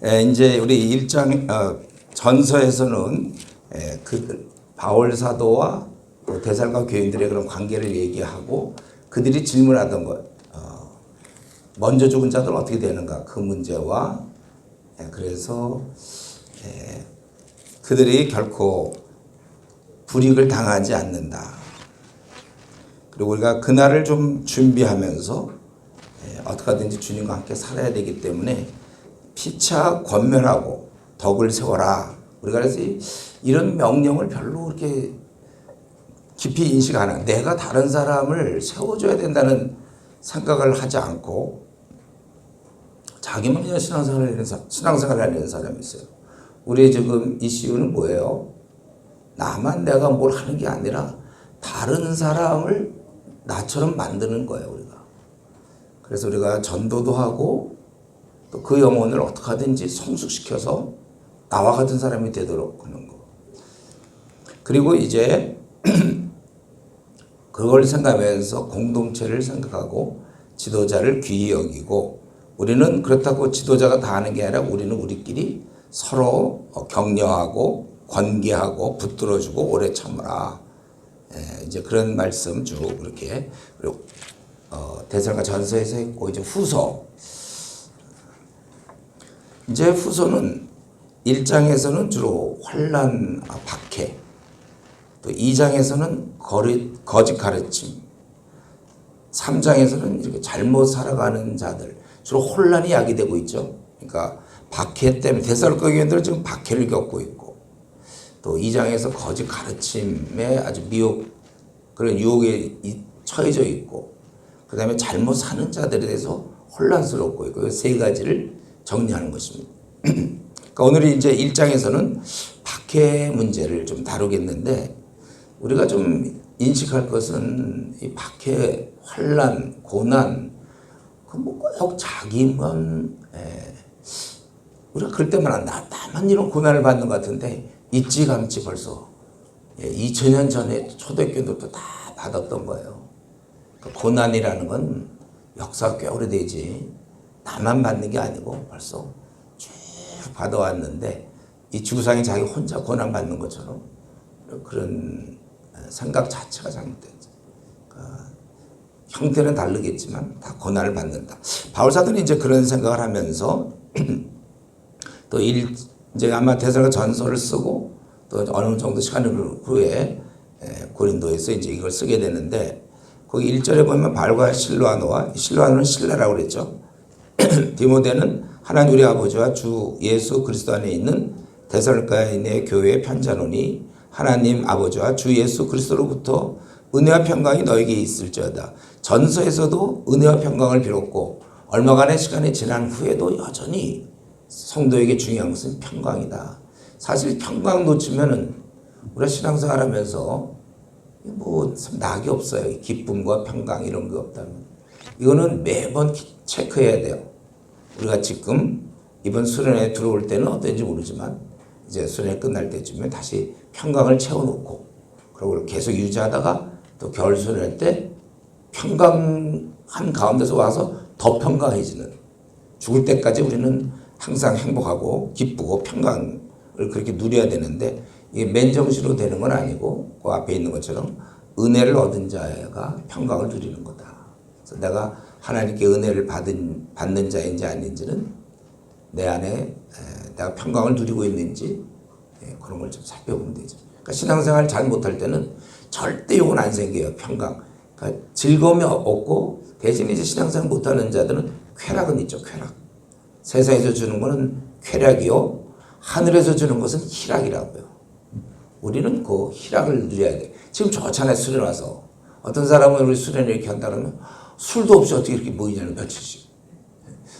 이제 우리 전서에서는 그 바울 사도와 또 데살로니가 교인들의 그런 관계를 얘기하고 그들이 질문하던 것, 먼저 죽은 자들 어떻게 되는가 그 문제와 그래서 그들이 결코 불이익을 당하지 않는다. 그리고 우리가 그날을 좀 준비하면서 어떻게 하든지 주님과 함께 살아야 되기 때문에 피차 권면하고 덕을 세워라. 우리가 그래서 이런 명령을 별로 그렇게 깊이 인식 안 하고 내가 다른 사람을 세워줘야 된다는 생각을 하지 않고 자기만 그냥 신앙생활을 하는 사람이 있어요. 우리 지금 이슈는 뭐예요? 나만 내가 뭘 하는 게 아니라 다른 사람을 나처럼 만드는 거예요, 우리가. 그래서 우리가 전도도 하고 또 그 영혼을 어떻게 하든지 성숙시켜서 나와 같은 사람이 되도록 하는 거. 그리고 이제 그걸 생각하면서 공동체를 생각하고 지도자를 귀히 여기고 우리는 그렇다고 지도자가 다 하는 게 아니라 우리는 우리끼리 서로 격려하고 권계하고 붙들어주고 오래 참으라. 이제 그런 말씀 쭉 그렇게 그리고 데살로니가 전서에서 했고 이제 후서. 이제 후서는 1장에서는 주로 환난, 박해, 또 2장에서는 거짓 가르침, 3장에서는 이렇게 잘못 살아가는 자들, 주로 혼란이 야기되고 있죠. 그러니까 박해 때문에 데살로니가 교인들은 지금 박해를 겪고 있고 또 2장에서 거짓 가르침에 아주 그런 유혹에 처해져 있고 그 다음에 잘못 사는 자들에 대해서 혼란스럽고 있고 이 세 가지를 정리하는 것입니다. 그러니까 오늘 이제 1장에서는 박해 문제를 좀 다루겠는데 우리가 좀 인식할 것은 이 박해, 환난, 고난 꼭 자기만 우리가 그럴 때만 나만 이런 고난을 받는 것 같은데 일찌감치 벌써 2000년 전에 초대교인들도 다 받았던 거예요. 그러니까 고난이라는 건 역사가 꽤 오래되지 나만 받는 게 아니고 벌써 쭉 받아왔는데 이 지구상에 자기 혼자 고난 받는 것처럼 그런 생각 자체가 잘못됐죠. 그러니까 형태는 다르겠지만 다 고난을 받는다. 바울 사도는 이제 그런 생각을 하면서 또 이제 아마 데살로니가 전서를 쓰고 또 어느 정도 시간 후에 고린도에서 이제 이걸 쓰게 되는데 거기 1절에 보면 바울과 실로아노는 신라라고 그랬죠. 디모데는 하나님 우리 아버지와 주 예수 그리스도 안에 있는 데살로니가인의 교회에 편지하노니 하나님 아버지와 주 예수 그리스도로부터 은혜와 평강이 너에게 있을지어다. 전서에서도 은혜와 평강을 빌었고 얼마간의 시간이 지난 후에도 여전히 성도에게 중요한 것은 평강이다. 사실 평강 놓치면은 우리가 신앙생활 하면서 뭐 낙이 없어요. 기쁨과 평강 이런 게 없다면. 이거는 매번 체크해야 돼요. 우리가 지금 이번 수련회 들어올 때는 어떤지 모르지만 이제 수련회 끝날 때쯤에 다시 평강을 채워놓고 그리고 계속 유지하다가 또 겨울 수련회 때 평강한 가운데서 와서 더 평강해지는 죽을 때까지 우리는 항상 행복하고 기쁘고 평강을 그렇게 누려야 되는데 이게 맨정신으로 되는 건 아니고 그 앞에 있는 것처럼 은혜를 얻은 자가 평강을 누리는 거다. 그래서 내가 하나님께 은혜를 받는 자인지 아닌지는 내 안에 내가 평강을 누리고 있는지 그런 걸 좀 살펴보면 되죠. 그러니까 신앙생활 잘 못할 때는 절대 이건 안 생겨요. 평강. 그러니까 즐거움이 없고 대신 이제 신앙생활 못하는 자들은 쾌락은 있죠. 쾌락. 세상에서 주는 거는 쾌락이요. 하늘에서 주는 것은 희락이라고요. 우리는 그 희락을 누려야 돼. 지금 좋잖아요. 수련 와서. 어떤 사람은 우리 수련을 이렇게 한다 그러면 술도 없이 어떻게 이렇게 모이냐는 며칠씩.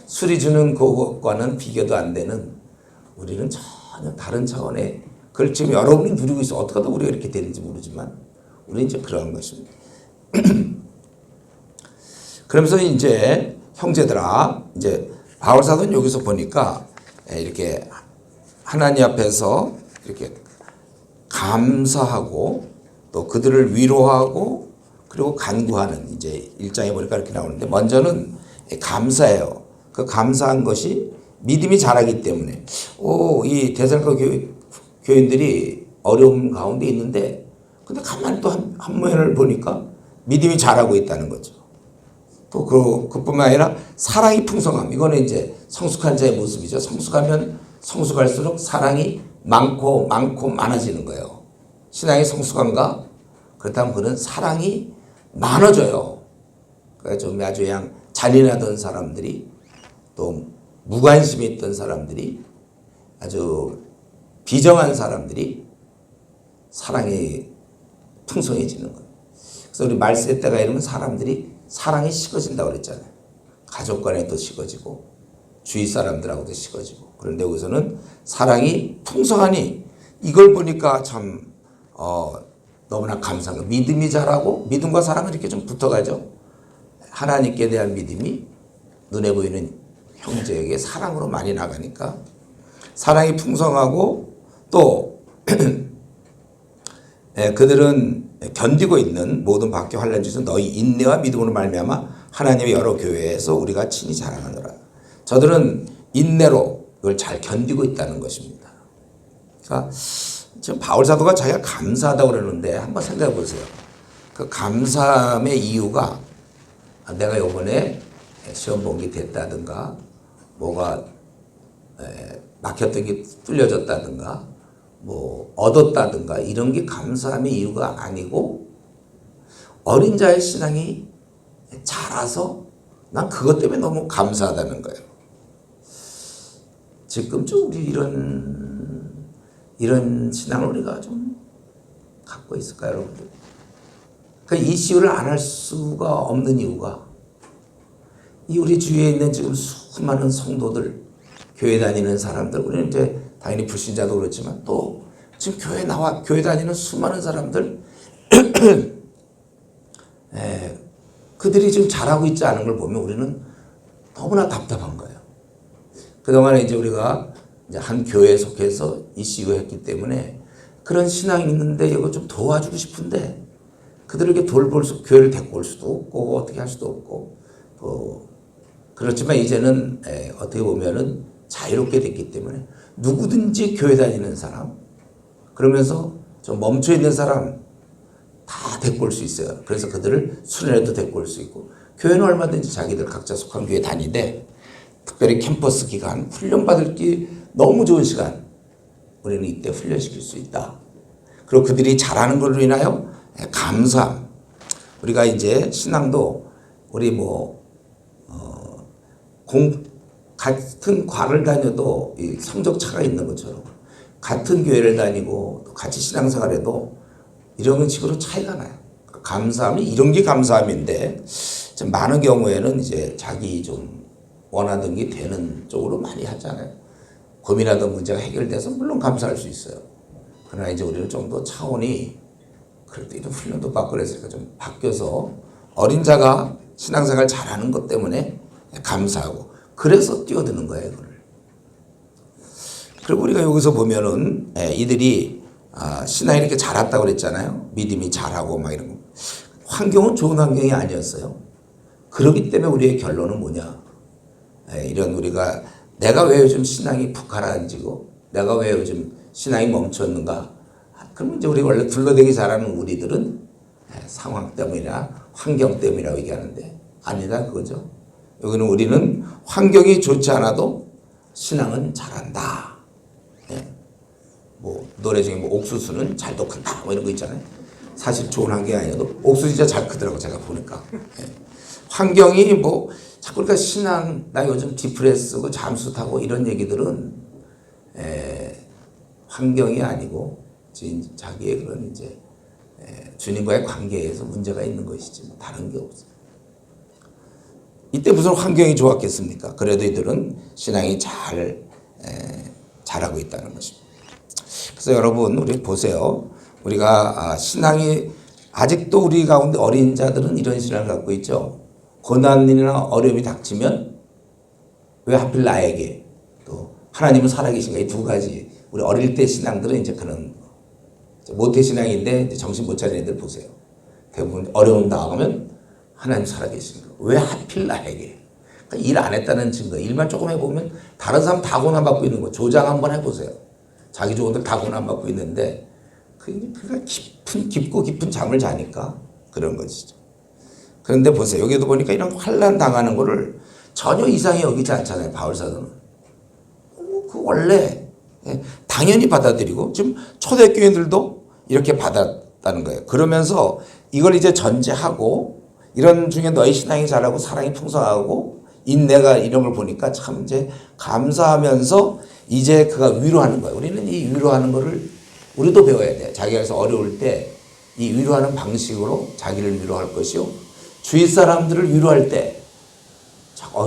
술이 주는 그것과는 비교도 안 되는 우리는 전혀 다른 차원의 그걸 지금 여러분이 누리고 있어. 어떻게 하다 우리가 이렇게 되는지 모르지만 우리는 이제 그런 것입니다. 그러면서 이제 형제들아 이제 바울 사도는 여기서 보니까 이렇게 하나님 앞에서 이렇게 감사하고 또 그들을 위로하고 그리고 간구하는 이제 1장에 보니까 이렇게 나오는데 먼저는 감사해요. 그 감사한 것이 믿음이 자라기 때문에 이 데살로니가 교인들이 어려움 가운데 있는데 근데 가만히 또 한 면을 보니까 믿음이 자라고 있다는 거죠. 또 그뿐만 아니라 사랑이 풍성함. 이거는 이제 성숙한 자의 모습이죠. 성숙하면 성숙할수록 사랑이 많고 많아지는 거예요. 신앙이 성숙한가? 그렇다면 그는 사랑이 많아져요. 그러니까 좀 아주 그냥 잔인하던 사람들이 또 무관심이 있던 사람들이 아주 비정한 사람들이 사랑이 풍성해지는 거예요. 그래서 우리 말세 때가 이러면 사람들이 사랑이 식어진다고 그랬잖아요. 가족 간에도 식어지고 주위 사람들하고도 식어지고. 그런데 여기서는 사랑이 풍성하니 이걸 보니까 참 너무나 감사한 거예요. 믿음이 자라고 믿음과 사랑은 이렇게 좀 붙어가죠. 하나님께 대한 믿음이 눈에 보이는 형제에게 사랑으로 많이 나가니까 사랑이 풍성하고 또 그들은 견디고 있는 모든 박해 환난 중에서 너희 인내와 믿음으로 말미암아 하나님의 여러 교회에서 우리가 친히 자랑하노라. 저들은 인내로 이걸 잘 견디고 있다는 것입니다. 그러니까 지금 바울 사도가 자기가 감사하다고 그러는데 한번 생각해 보세요. 그 감사함의 이유가 내가 이번에 시험 본 게 됐다든가 뭐가 막혔던 게 뚫려졌다든가 뭐 얻었다든가 이런 게 감사함의 이유가 아니고 어린 자의 신앙이 자라서 난 그것 때문에 너무 감사하다는 거예요. 지금쯤 우리 이런 신앙을 우리가 좀 갖고 있을까요, 여러분들? 그러니까 이 시유를 안 할 수가 없는 이유가 이 우리 주위에 있는 지금 수많은 성도들, 교회 다니는 사람들, 우리는 이제 당연히 불신자도 그렇지만 또 지금 교회 다니는 수많은 사람들, 그들이 지금 잘하고 있지 않은 걸 보면 우리는 너무나 답답한 거예요. 그동안에 이제 우리가 이제 한 교회에 속해서 이슈 했기 때문에 그런 신앙이 있는데 이거 좀 도와주고 싶은데 그들에게 교회를 데리고 올 수도 없고 어떻게 할 수도 없고 그렇지만 이제는 어떻게 보면은 자유롭게 됐기 때문에 누구든지 교회 다니는 사람 그러면서 좀 멈춰 있는 사람 다 데리고 올 수 있어요. 그래서 그들을 수련회도 데리고 올 수 있고 교회는 얼마든지 자기들 각자 속한 교회 다니되 특별히 캠퍼스 기간 훈련받을 게 너무 좋은 시간 우리는 이때 훈련시킬 수 있다. 그리고 그들이 잘하는 걸로 인하여 감사함. 우리가 이제 신앙도 우리 같은 과를 다녀도 성적 차가 있는 것처럼 같은 교회를 다니고 같이 신앙생활해도 이런 식으로 차이가 나요. 감사함이 이런 게 감사함인데 좀 많은 경우에는 이제 자기 좀 원하던 게 되는 쪽으로 많이 하잖아요. 고민하던 문제가 해결돼서 물론 감사할 수 있어요. 그러나 이제 우리는 좀 더 차원이 그래도 이런 훈련도 받고 그랬으니까 좀 바뀌어서 어린 자가 신앙생활 잘하는 것 때문에 감사하고 그래서 뛰어드는 거예요. 그걸. 그리고 우리가 여기서 보면은 이들이 신앙이 이렇게 자랐다고 그랬잖아요. 믿음이 자라고 막 이런 거. 환경은 좋은 환경이 아니었어요. 그렇기 때문에 우리의 결론은 뭐냐. 이런 우리가 내가 왜 요즘 신앙이 푹 가라앉고 내가 왜 요즘 신앙이 멈췄는가. 그러면 이제 우리 원래 둘러대기 잘하는 우리들은 상황 때문이나 환경 때문이라고 얘기하는데 아니다 그거죠. 여기는 우리는 환경이 좋지 않아도 신앙은 잘한다. 뭐 노래 중에 뭐 옥수수는 잘 독한다 뭐 이런 거 있잖아요. 사실 좋은 환경이 아니어도 옥수수 진짜 잘 크더라고 제가 보니까. 환경이 뭐 자꾸 그러니까 신앙 나 요즘 디프레스고 잠수 타고 이런 얘기들은 환경이 아니고 자기의 그런 이제 주님과의 관계에서 문제가 있는 것이지 뭐 다른 게 없어요. 이때 무슨 환경이 좋았겠습니까? 그래도 이들은 신앙이 잘하고 있다는 것입니다. 그래서 여러분 우리 보세요. 우리가 신앙이 아직도 우리 가운데 어린 자들은 이런 신앙을 갖고 있죠. 고난이나 어려움이 닥치면 왜 하필 나에게 또 하나님은 살아계신가 이 두 가지 우리 어릴 때 신앙들은 이제 그런 모태 신앙인데 이제 정신 못 차리는 애들 보세요. 대부분 어려움 당하면 하나님 살아계신가 왜 하필 나에게 그러니까 일 안 했다는 증거. 일만 조금 해보면 다른 사람 다 고난받고 있는 거. 조장 한번 해보세요. 자기 조원들 다 고난받고 있는데 그러니까 깊고 깊은 잠을 자니까 그런 것이죠. 그런데 보세요. 여기도 보니까 이런 환난 당하는 거를 전혀 이상히 여기지 않잖아요. 바울사도는. 그 원래 당연히 받아들이고 지금 초대교인들도 이렇게 받았다는 거예요. 그러면서 이걸 이제 전제하고 이런 중에 너희 신앙이 잘하고 사랑이 풍성하고 인내가 이런 걸 보니까 참 이제 감사하면서 이제 그가 위로하는 거예요. 우리는 이 위로하는 거를 우리도 배워야 돼. 자기가 어려울 때 이 위로하는 방식으로 자기를 위로할 것이요. 주위 사람들을 위로할 때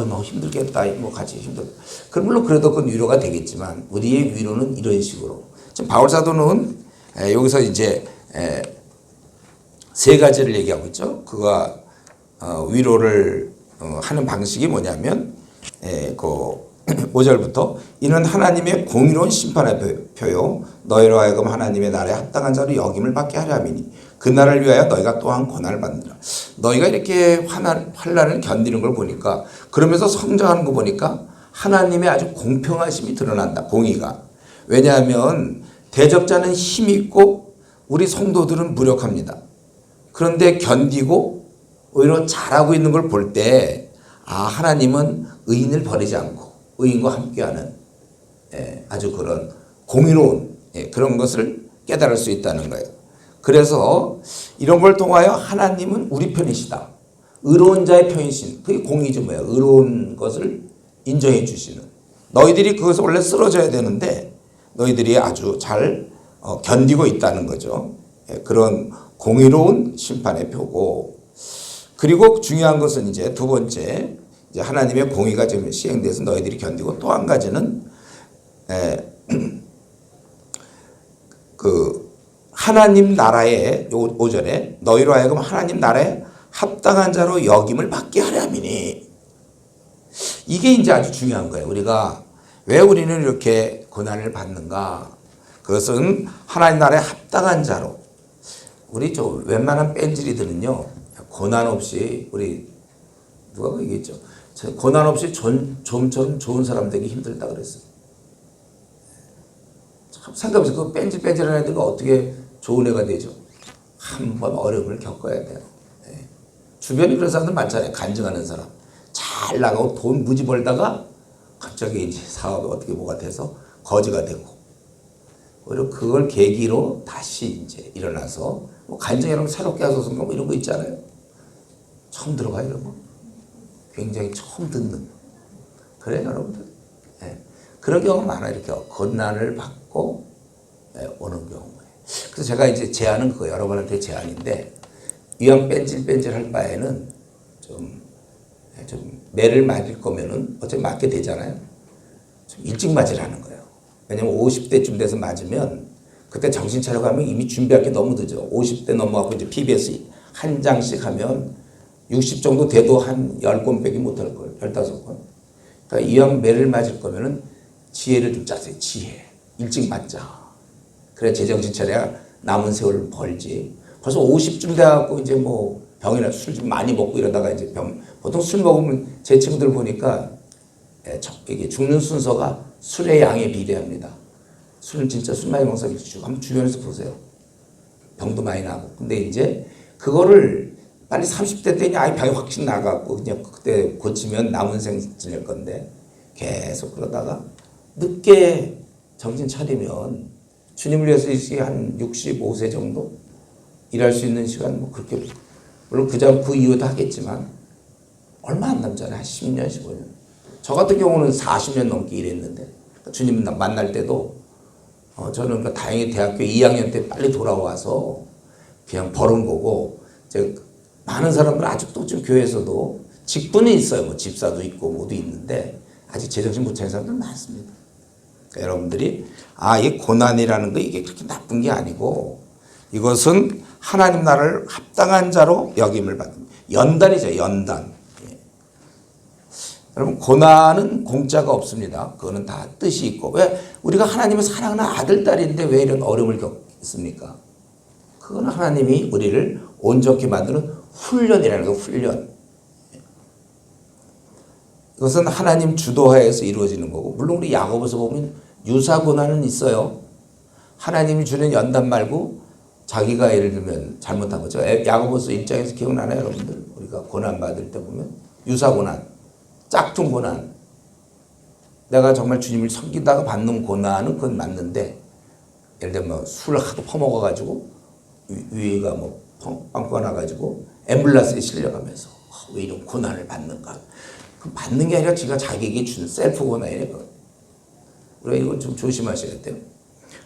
너 힘들겠다. 뭐 같이 힘들다. 그럼 물론 그래도 그건 위로가 되겠지만 우리의 위로는 이런 식으로. 지금 바울사도는 여기서 이제 세 가지를 얘기하고 있죠. 그가 위로를 하는 방식이 뭐냐면 그 5절부터 이는 하나님의 공의로운 심판의 표요 너희로 하여금 하나님의 나라에 합당한 자로 여김을 받게 하려 함이니 그 날을 위하여 너희가 또한 고난을 받느니라. 너희가 이렇게 환난을 견디는 걸 보니까 그러면서 성장하는 거 보니까 하나님의 아주 공평하심이 드러난다. 공의가. 왜냐하면 대적자는 힘이 있고 우리 성도들은 무력합니다. 그런데 견디고 오히려 잘하고 있는 걸 볼 때 하나님은 의인을 버리지 않고 의인과 함께하는 아주 그런 공의로운 그런 것을 깨달을 수 있다는 거예요. 그래서 이런 걸 통하여 하나님은 우리 편이시다. 의로운 자의 편이신. 그게 공의죠. 뭐예요? 의로운 것을 인정해 주시는. 너희들이 그것을 원래 쓰러져야 되는데 너희들이 아주 잘 견디고 있다는 거죠. 그런 공의로운 심판의 표고. 그리고 중요한 것은 이제 두 번째 이제 하나님의 공의가 지금 시행돼서 너희들이 견디고 또 한 가지는 그 하나님 나라에 5절에 너희로 하여금 하나님 나라에 합당한 자로 여김을 받게 하려 함이니 이게 이제 아주 중요한 거예요. 우리가 왜 우리는 이렇게 고난을 받는가? 그것은 하나님 나라에 합당한 자로 우리 웬만한 뺀질이들은요 고난 없이 우리 누가 얘기했죠? 고난 없이 좀처럼 좋은 사람 되기 힘들다 그랬어요. 참 생각해보세요. 그 뺀질뺀질한 애들가 어떻게 좋은 애가 되죠? 한번 어려움을 겪어야 돼요. 주변에 그런 사람들 많잖아요. 간증하는 사람. 잘 나가고 돈 무지 벌다가 갑자기 이제 사업이 어떻게 뭐가 돼서 거지가 되고. 오히려 그걸 계기로 다시 이제 일어나서 뭐 간증이랑 새롭게 하소서인가 뭐 이런 거 있잖아요. 처음 들어봐요, 이런 거. 굉장히 처음 듣는. 그래, 여러분들. 그런 경우가 많아요. 이렇게 고난을 받고 오는 경우에. 그래서 제가 이제 제안은 그거 여러분한테 제안인데, 이왕 뺀질뺀질 할 바에는 좀 매를 맞을 거면은 어차피 맞게 되잖아요. 좀 일찍 맞으라는 거예요. 왜냐면 50대쯤 돼서 맞으면 그때 정신 차려가면 이미 준비할 게 너무 늦어. 50대 넘어가고 이제 PBS 한 장씩 하면 60 정도 돼도 한 10권 빼기 못할 걸. 15권. 그러니까 이왕 매를 맞을 거면은 지혜를 좀 짜세요. 지혜. 일찍 맞자. 그래 제정신 차려야 남은 세월을 벌지. 벌써 50쯤 돼갖고 이제 뭐 병이나 술 좀 많이 먹고 이러다가 이제 보통 술 먹으면 제 친구들 보니까 이게 죽는 순서가 술의 양에 비례합니다. 술은 진짜 술 많이 먹는 사람이 한번 주변에서 보세요. 병도 많이 나고. 근데 이제 그거를 빨리 30대 때니 아예 병이 확신 나갖고 그냥 그때 고치면 남은 생 지낼 건데 계속 그러다가 늦게 정신 차리면 주님을 위해서 한 65세 정도 일할 수 있는 시간 뭐 그렇게 물론 그 이후도 하겠지만 얼마 안 남잖아요. 한 10년, 15년. 저 같은 경우는 40년 넘게 일했는데 주님 만날 때도 저는 그러니까 다행히 대학교 2학년 때 빨리 돌아와서 그냥 벌은 거고 이제 많은 사람들 아직도 지금 교회에서도 직분이 있어요. 뭐 집사도 있고 모두 있는데 아직 제정신 못 차린 사람들 많습니다. 그러니까 여러분들이 이 고난이라는 거 이게 그렇게 나쁜 게 아니고 이것은 하나님 나라를 합당한 자로 여김을 받는 연단이죠. 연단. 여러분 고난은 공짜가 없습니다. 그거는 다 뜻이 있고 왜 우리가 하나님의 사랑하는 아들 딸인데 왜 이런 어려움을 겪습니까? 그건 하나님이 우리를 온전히 만드는 훈련이라는 거 훈련. 그것은 하나님 주도하에서 이루어지는 거고, 물론 우리 야고보서 보면 유사 고난은 있어요. 하나님이 주는 연단 말고 자기가 예를 들면 잘못한 거죠. 야고보서 1장에서 기억나나요, 여러분들? 우리가 고난 받을 때 보면 유사 고난, 짝퉁 고난. 내가 정말 주님을 섬기다가 받는 고난은 그건 맞는데, 예를 들면 뭐 술 하도 퍼먹어가지고 위가 뭐 빵꾸가 나가지고 앰뷸런스에 실려가면서 왜 이런 고난을 받는가? 그 받는 게 아니라 지가 자기에게 준 셀프 고난이에요. 우리가 이건 좀 조심하셔야 돼요.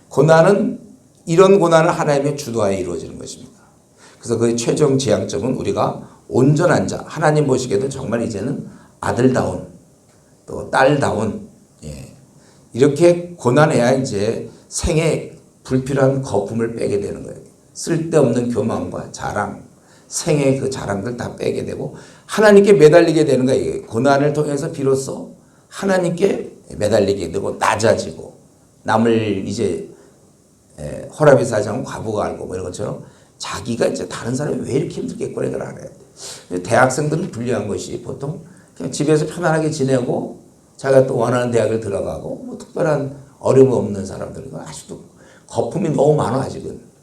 고난은, 이런 고난은 하나님의 주도하에 이루어지는 것입니다. 그래서 그 최종 지향점은 우리가 온전한 자, 하나님 보시기에도 정말 이제는 아들다운 또 딸다운, 이렇게 고난해야 이제 생에 불필요한 거품을 빼게 되는 거예요. 쓸데없는 교만과 자랑, 생의 그 자랑들 다 빼게 되고 하나님께 매달리게 되는 거예요. 고난을 통해서 비로소 하나님께 매달리게 되고 낮아지고, 남을 이제 호라비 사장 과부가 알고 뭐 이런 것처럼 자기가 이제 다른 사람이 왜 이렇게 힘들겠구나 이걸 알아야 돼. 대학생들은 불리한 것이 보통 그냥 집에서 편안하게 지내고 자기가 또 원하는 대학을 들어가고 뭐 특별한 어려움 없는 사람들, 아직도 거품이 너무 많아 아직은.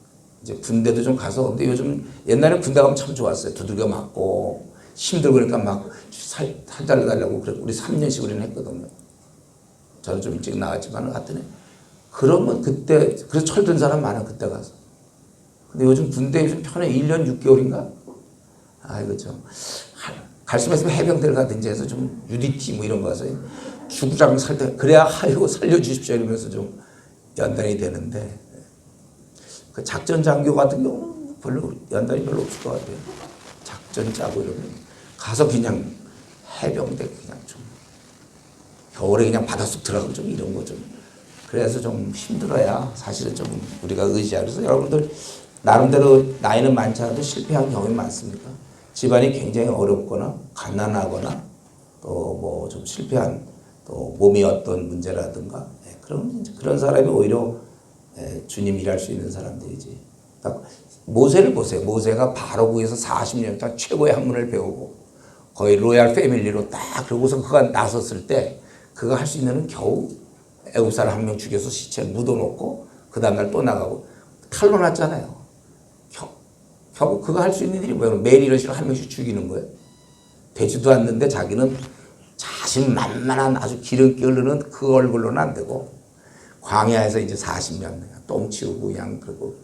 이제 군대도 좀 가서, 근데 요즘 옛날에 군대 가면 참 좋았어요. 두들겨 맞고 힘들고 그러니까 막 살달달라고 그래. 우리 3년씩 우리는 했거든요. 저는 좀 일찍 나왔지만 하여튼 그러면 그때 그래서 철든 사람 많아 그때 가서. 근데 요즘 군대 좀 편해. 1년 6개월인가? 이거 좀 갈 수만 있으면 해병대를 가든지 해서 좀 UDT 뭐 이런 거 가서 주구장 살때 그래야 하이고 살려주십시오 이러면서 좀 연단이 되는데, 그 작전 장교 같은 경우는 별로 연단이 별로 없을 것 같아요. 작전 짜고 이러면 가서 그냥 해병대 그냥 좀 겨울에 그냥 바닷속 들어가고 좀 이런 거 좀, 그래서 좀 힘들어야 사실은 좀 우리가 의지하고. 그래서 여러분들 나름대로 나이는 많지 않아도 실패한 경험이 많습니까? 집안이 굉장히 어렵거나 가난하거나 또 뭐 좀 실패한, 또 몸이 어떤 문제라든가, 그런 사람이 오히려 주님 일할 수 있는 사람들이지. 모세를 보세요. 모세가 바로 구에서 40년 동안 최고의 학문을 배우고 거의 로얄 패밀리로 딱, 그러고서 그가 나섰을 때 그가 할 수 있는 건 겨우 애국 사람 한 명 죽여서 시체 묻어놓고 그 다음날 또 나가고 칼로 났잖아요. 결국 그가 할 수 있는 일이 뭐예요? 매일 이런 식으로 한 명씩 죽이는 거예요. 되지도 않는데 자기는 자신만만한 아주 기름기 흐르는 그 얼굴로는 안 되고, 광야에서 이제 40년 똥 치우고 그냥 그리고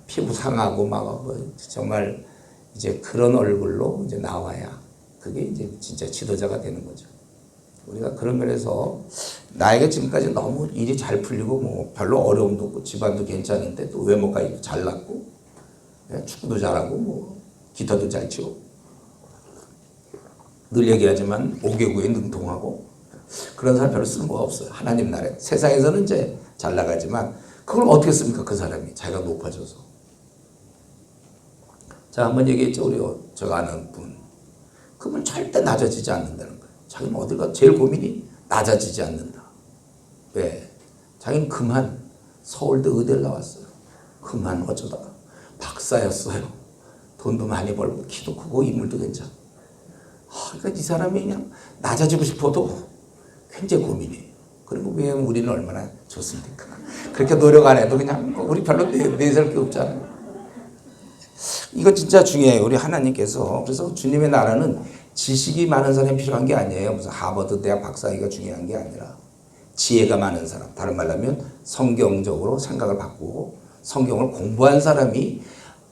피부 상하고 막 정말 이제 그런 얼굴로 이제 나와야 그게 이제 진짜 지도자가 되는 거죠. 우리가 그런 면에서 나에게 지금까지 너무 일이 잘 풀리고 뭐 별로 어려움도 없고 집안도 괜찮은데 또 외모까지 잘났고 축구도 잘하고 뭐 기타도 잘 치고 늘 얘기하지만 5개국에 능통하고 그런 사람 별로 쓰는 거 없어요. 하나님 나라에. 세상에서는 이제 잘 나가지만 그걸 어떻게 씁니까? 그 사람이 자기가 높아져서. 자, 한번 얘기했죠. 우리 제가 아는 분. 그분 절대 낮아지지 않는다는 거예요. 자기는 어디가 제일 고민이 낮아지지 않는다. 왜? 자기는 그만 서울대 의대를 나왔어요. 그만 어쩌다가 박사였어요. 돈도 많이 벌고 키도 크고 인물도 괜찮고. 그러니까 이 사람이 그냥 낮아지고 싶어도 굉장히 고민이에요. 그리고 왜 우리는 얼마나 좋습니까? 그렇게 노력 안 해도 그냥 우리 별로 내세울 게 없잖아요. 이거 진짜 중요해요. 우리 하나님께서. 그래서 주님의 나라는 지식이 많은 사람이 필요한 게 아니에요. 무슨 하버드 대학 박사학위가 중요한 게 아니라 지혜가 많은 사람. 다른 말로 하면 성경적으로 생각을 바꾸고 성경을 공부한 사람이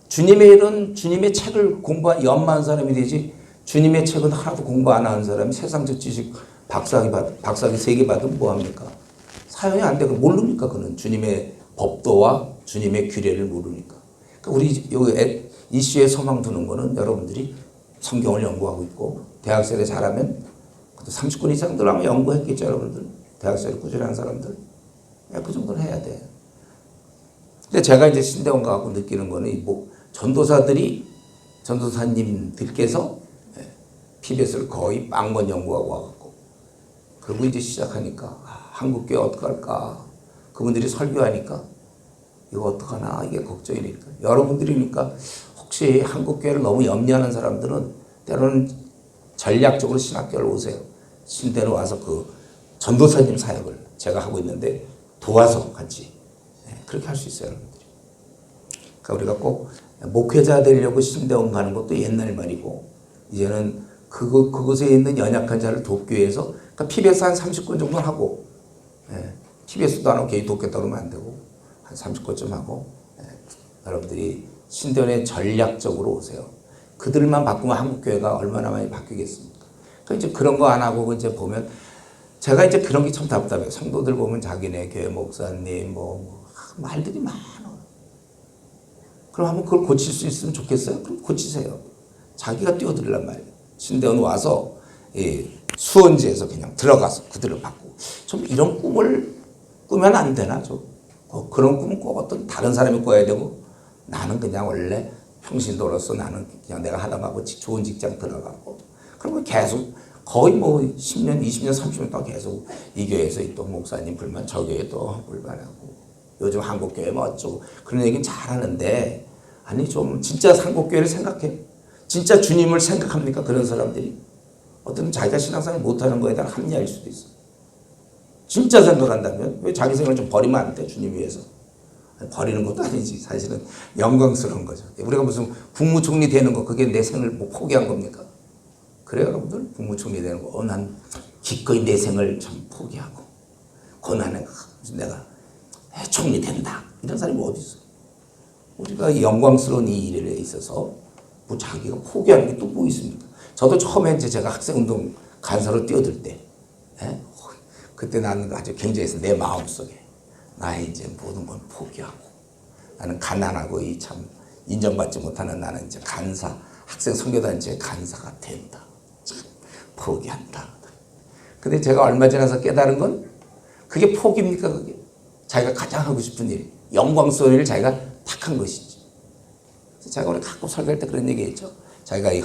주님의 일은 주님의 책을 공부한 연마한 사람이 되지, 주님의 책은 하나도 공부 안 하는 사람이 세상적 지식 박사학위 3개 받으면 뭐합니까? 사용이 안 되고 모릅니까? 그는 주님의 법도와 주님의 규례를 모르니까. 그러니까 우리 여기 이슈에 소망 두는 거는 여러분들이 성경을 연구하고 있고 대학생에 잘하면 30권 이상 들어가면 연구했겠죠. 여러분들 대학생을 꾸준히 하는 사람들 그 정도는 해야 돼. 근데 제가 이제 신대원 가고 느끼는 거는 뭐 전도사님들께서 PBS를 거의 빵번 연구하고 와갖고 그리고 이제 시작하니까 한국교회 어떡할까, 그분들이 설교하니까 이거 어떡하나 이게 걱정이 되니까 여러분들이니까 혹시 한국교회를 너무 염려하는 사람들은 때로는 전략적으로 신학교를 오세요. 신대로 와서 그 전도사님 사역을 제가 하고 있는데 도와서 같이 그렇게 할 수 있어요, 여러분들이. 그러니까 우리가 꼭 목회자 되려고 신대원 가는 것도 옛날 말이고 이제는 그곳에 있는 연약한 자를 돕기 위해서 그러니까 PBS 한 30건 정도 하고 PBS도 안 하고 개인 돕겠다고 그러면 안 되고 한 30건쯤 하고 여러분들이 신대원에 전략적으로 오세요. 그들만 바꾸면 한국교회가 얼마나 많이 바뀌겠습니까? 그러니까 이제 그런 거 안 하고 이제 보면 제가 이제 그런 게 참 답답해요. 성도들 보면 자기네 교회 목사님 말들이 많아. 그럼 한번 그걸 고칠 수 있으면 좋겠어요? 그럼 고치세요. 자기가 뛰어들란 말이에요. 신대원 와서 수원지에서 그냥 들어가서 그들을 바꾸고 좀 이런 꿈을 꾸면 안 되나? 좀 그런 꿈은 꼭 어떤 다른 사람이 꿔야 되고 나는 그냥 원래 평신도로서 나는 그냥 내가 하다가 좋은 직장 들어가고 그러면 계속 거의 뭐 10년, 20년, 30년 동안 계속 이 교회에서 또 목사님 불만, 저 교회 또 불만하고 요즘 한국교회 뭐 어쩌고 그런 얘기는 잘하는데 아니 좀 진짜 한국교회를 생각해. 진짜 주님을 생각합니까? 그런 사람들이. 어떤 자기가 신앙생활 못하는 거에 대한 합리화일 수도 있어. 진짜 생각한다면 왜 자기 생활을 좀 버리면 안 돼? 주님 위해서. 버리는 것도 아니지. 사실은 영광스러운 거죠. 우리가 무슨 국무총리 되는 거 그게 내 생을 뭐 포기한 겁니까? 그래요 여러분들? 국무총리 되는 거 난 기꺼이 내 생을 참 포기하고 고난에 내가 총리 된다. 이런 사람이 어디 있어? 우리가 영광스러운 이 일에 있어서 뭐 자기가 포기하는 게 또 뭐 있습니까? 저도 처음에 이제 제가 학생운동 간사로 뛰어들 때 그때 나는 아주 굉장해서 내 마음속에 나의 이제 모든 걸 포기하고 나는 가난하고 이 참 인정받지 못하는 나는 이제 간사 학생 선교단체 간사가 된다. 참 포기한다. 근데 제가 얼마 지나서 깨달은 건 그게 포기입니까? 그게 자기가 가장 하고 싶은 일 영광스러운 일을 자기가 탁한 것이지. 제가 오늘 가끔 설교할 때 그런 얘기했죠. 자기가 이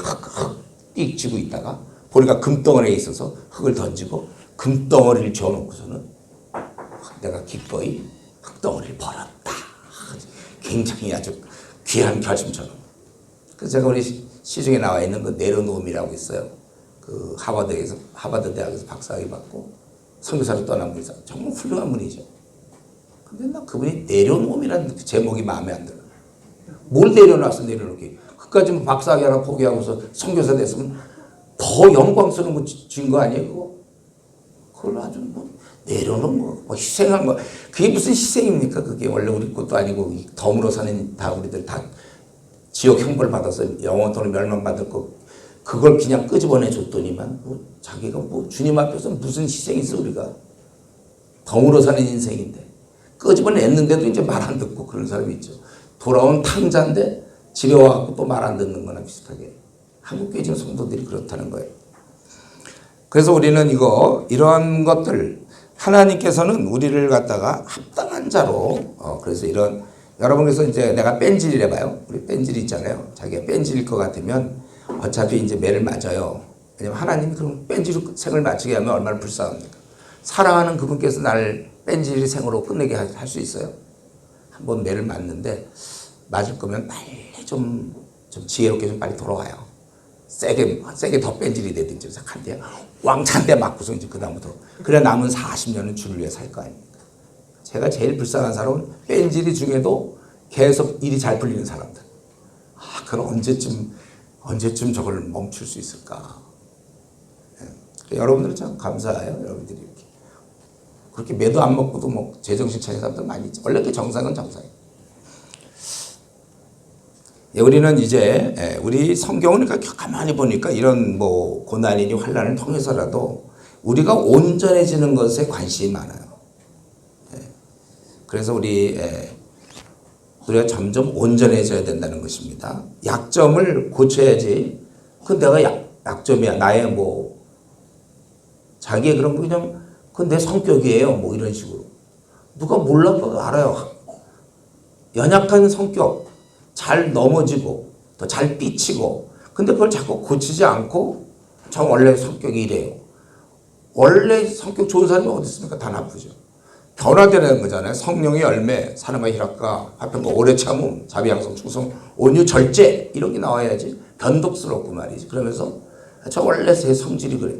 띡 쥐고 있다가 보니까 금덩어리에 있어서 흙을 던지고 금덩어리를 쥐어놓고서는 내가 기꺼이 흙덩어리를 버렸다. 굉장히 아주 귀한 결심처럼. 그래서 제가 우리 시중에 나와 있는 그 내려놓음이라고 있어요. 그 하버드 대학에서 박사학위 받고 선교사로 떠난 분이 정말 훌륭한 분이죠. 근데 나 그분이 내려놓음이라는 제목이 마음에 안 들어. 뭘 내려놨어 내려놓기. 그까지 뭐 박사학위 하나 포기하고서 선교사 됐으면 더 영광스러운 거 준 거 아니에요 그거? 그걸 아주 뭐 내려놓은 거, 뭐 희생한 거 그게 무슨 희생입니까? 그게 원래 우리 것도 아니고 덤으로 사는 다 우리들 다 지옥 형벌 받아서 영원토록 멸망받을 거 그걸 그냥 끄집어내 줬더니만 뭐 자기가 뭐 주님 앞에서 무슨 희생이 있어 우리가 덤으로 사는 인생인데 끄집어냈는데도 이제 말 안 듣고 그런 사람이 있죠. 돌아온 탕자인데 집에 와갖고 또 말 안 듣는 거나 비슷하게. 한국교회 지금 성도들이 그렇다는 거예요. 그래서 우리는 이러한 것들, 하나님께서는 우리를 갖다가 합당한 자로, 그래서 여러분 그래서 이제 내가 뺀질을 해봐요. 우리 뺀질이 있잖아요. 자기가 뺀질일 것 같으면 어차피 이제 매를 맞아요. 왜냐면 하나님이 그럼 뺀질 생을 맞추게 하면 얼마나 불쌍합니까? 사랑하는 그분께서 나를 뺀질 생으로 끝내게 할 수 있어요. 한번 매를 맞는데 맞을 거면 빨리 좀 지혜롭게 좀 빨리 돌아와요. 세게 더 뺀질이 되든지 한 대 왕창 대 맞고서 이제 그다음부터 그래 남은 40년은 주를 위해 살 거 아닙니까? 제가 제일 불쌍한 사람은 뺀질이 중에도 계속 일이 잘 풀리는 사람들. 그럼 언제쯤 저걸 멈출 수 있을까? 여러분들은 참 감사해요. 여러분들이 이렇게 그렇게 매도 안 먹고도 뭐 제정신 차린 사람들 많이 있죠. 원래 그 정상은 정상이에요. 우리는 이제 우리 성경을 가만히 보니까 이런 뭐 고난이니 환난을 통해서라도 우리가 온전해지는 것에 관심이 많아요. 그래서 우리가 점점 온전해져야 된다는 것입니다. 약점을 고쳐야지. 그 내가 약점이야. 나의 뭐 자기의 그런 거 그냥 그건 내 성격이에요. 뭐 이런 식으로 누가 몰라도 알아요. 연약한 성격. 잘 넘어지고 또 잘 삐치고 근데 그걸 자꾸 고치지 않고 저 원래 성격이 이래요. 원래 성격 좋은 사람이 어디 있습니까? 다 나쁘죠. 변화되는 거잖아요. 성령의 열매, 사람의 희락과 화평과 오래 참음, 자비양성, 충성, 온유, 절제 이런 게 나와야지 변덕스럽고 말이지. 그러면서 저 원래 제 성질이 그래.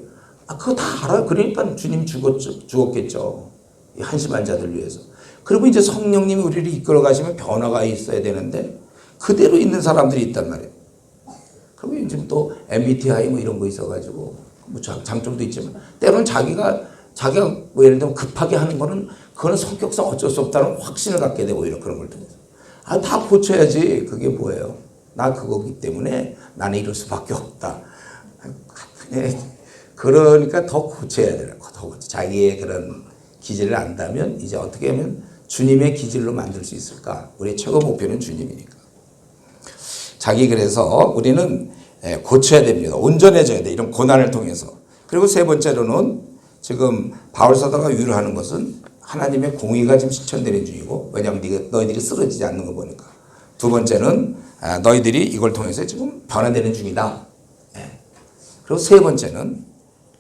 그거 다 알아요. 그러니까 주님 죽었겠죠. 이 한심한 자들 위해서. 그리고 이제 성령님이 우리를 이끌어 가시면 변화가 있어야 되는데 그대로 있는 사람들이 있단 말이에요. 그리고 요즘 또 MBTI 뭐 이런 거 있어가지고 뭐 장점도 있지만 때로는 자기가 뭐 예를 들면 급하게 하는 거는 그거는 성격상 어쩔 수 없다는 확신을 갖게 되고 이런 그런 걸 통해서 다 고쳐야지. 그게 뭐예요? 나 그거기 때문에 나는 이럴 수밖에 없다. 그러니까 더 고쳐야 돼요. 더 고쳐. 자기의 그런 기질을 안다면 이제 어떻게 하면 주님의 기질로 만들 수 있을까? 우리의 최고 목표는 주님이니까. 그래서 우리는 고쳐야 됩니다. 온전해져야 돼. 이런 고난을 통해서. 그리고 세 번째로는 지금 바울 사도가 위로하는 것은 하나님의 공의가 지금 실천되는 중이고, 왜냐하면 너희들이 쓰러지지 않는 거 보니까. 두 번째는 너희들이 이걸 통해서 지금 변화되는 중이다. 그리고 세 번째는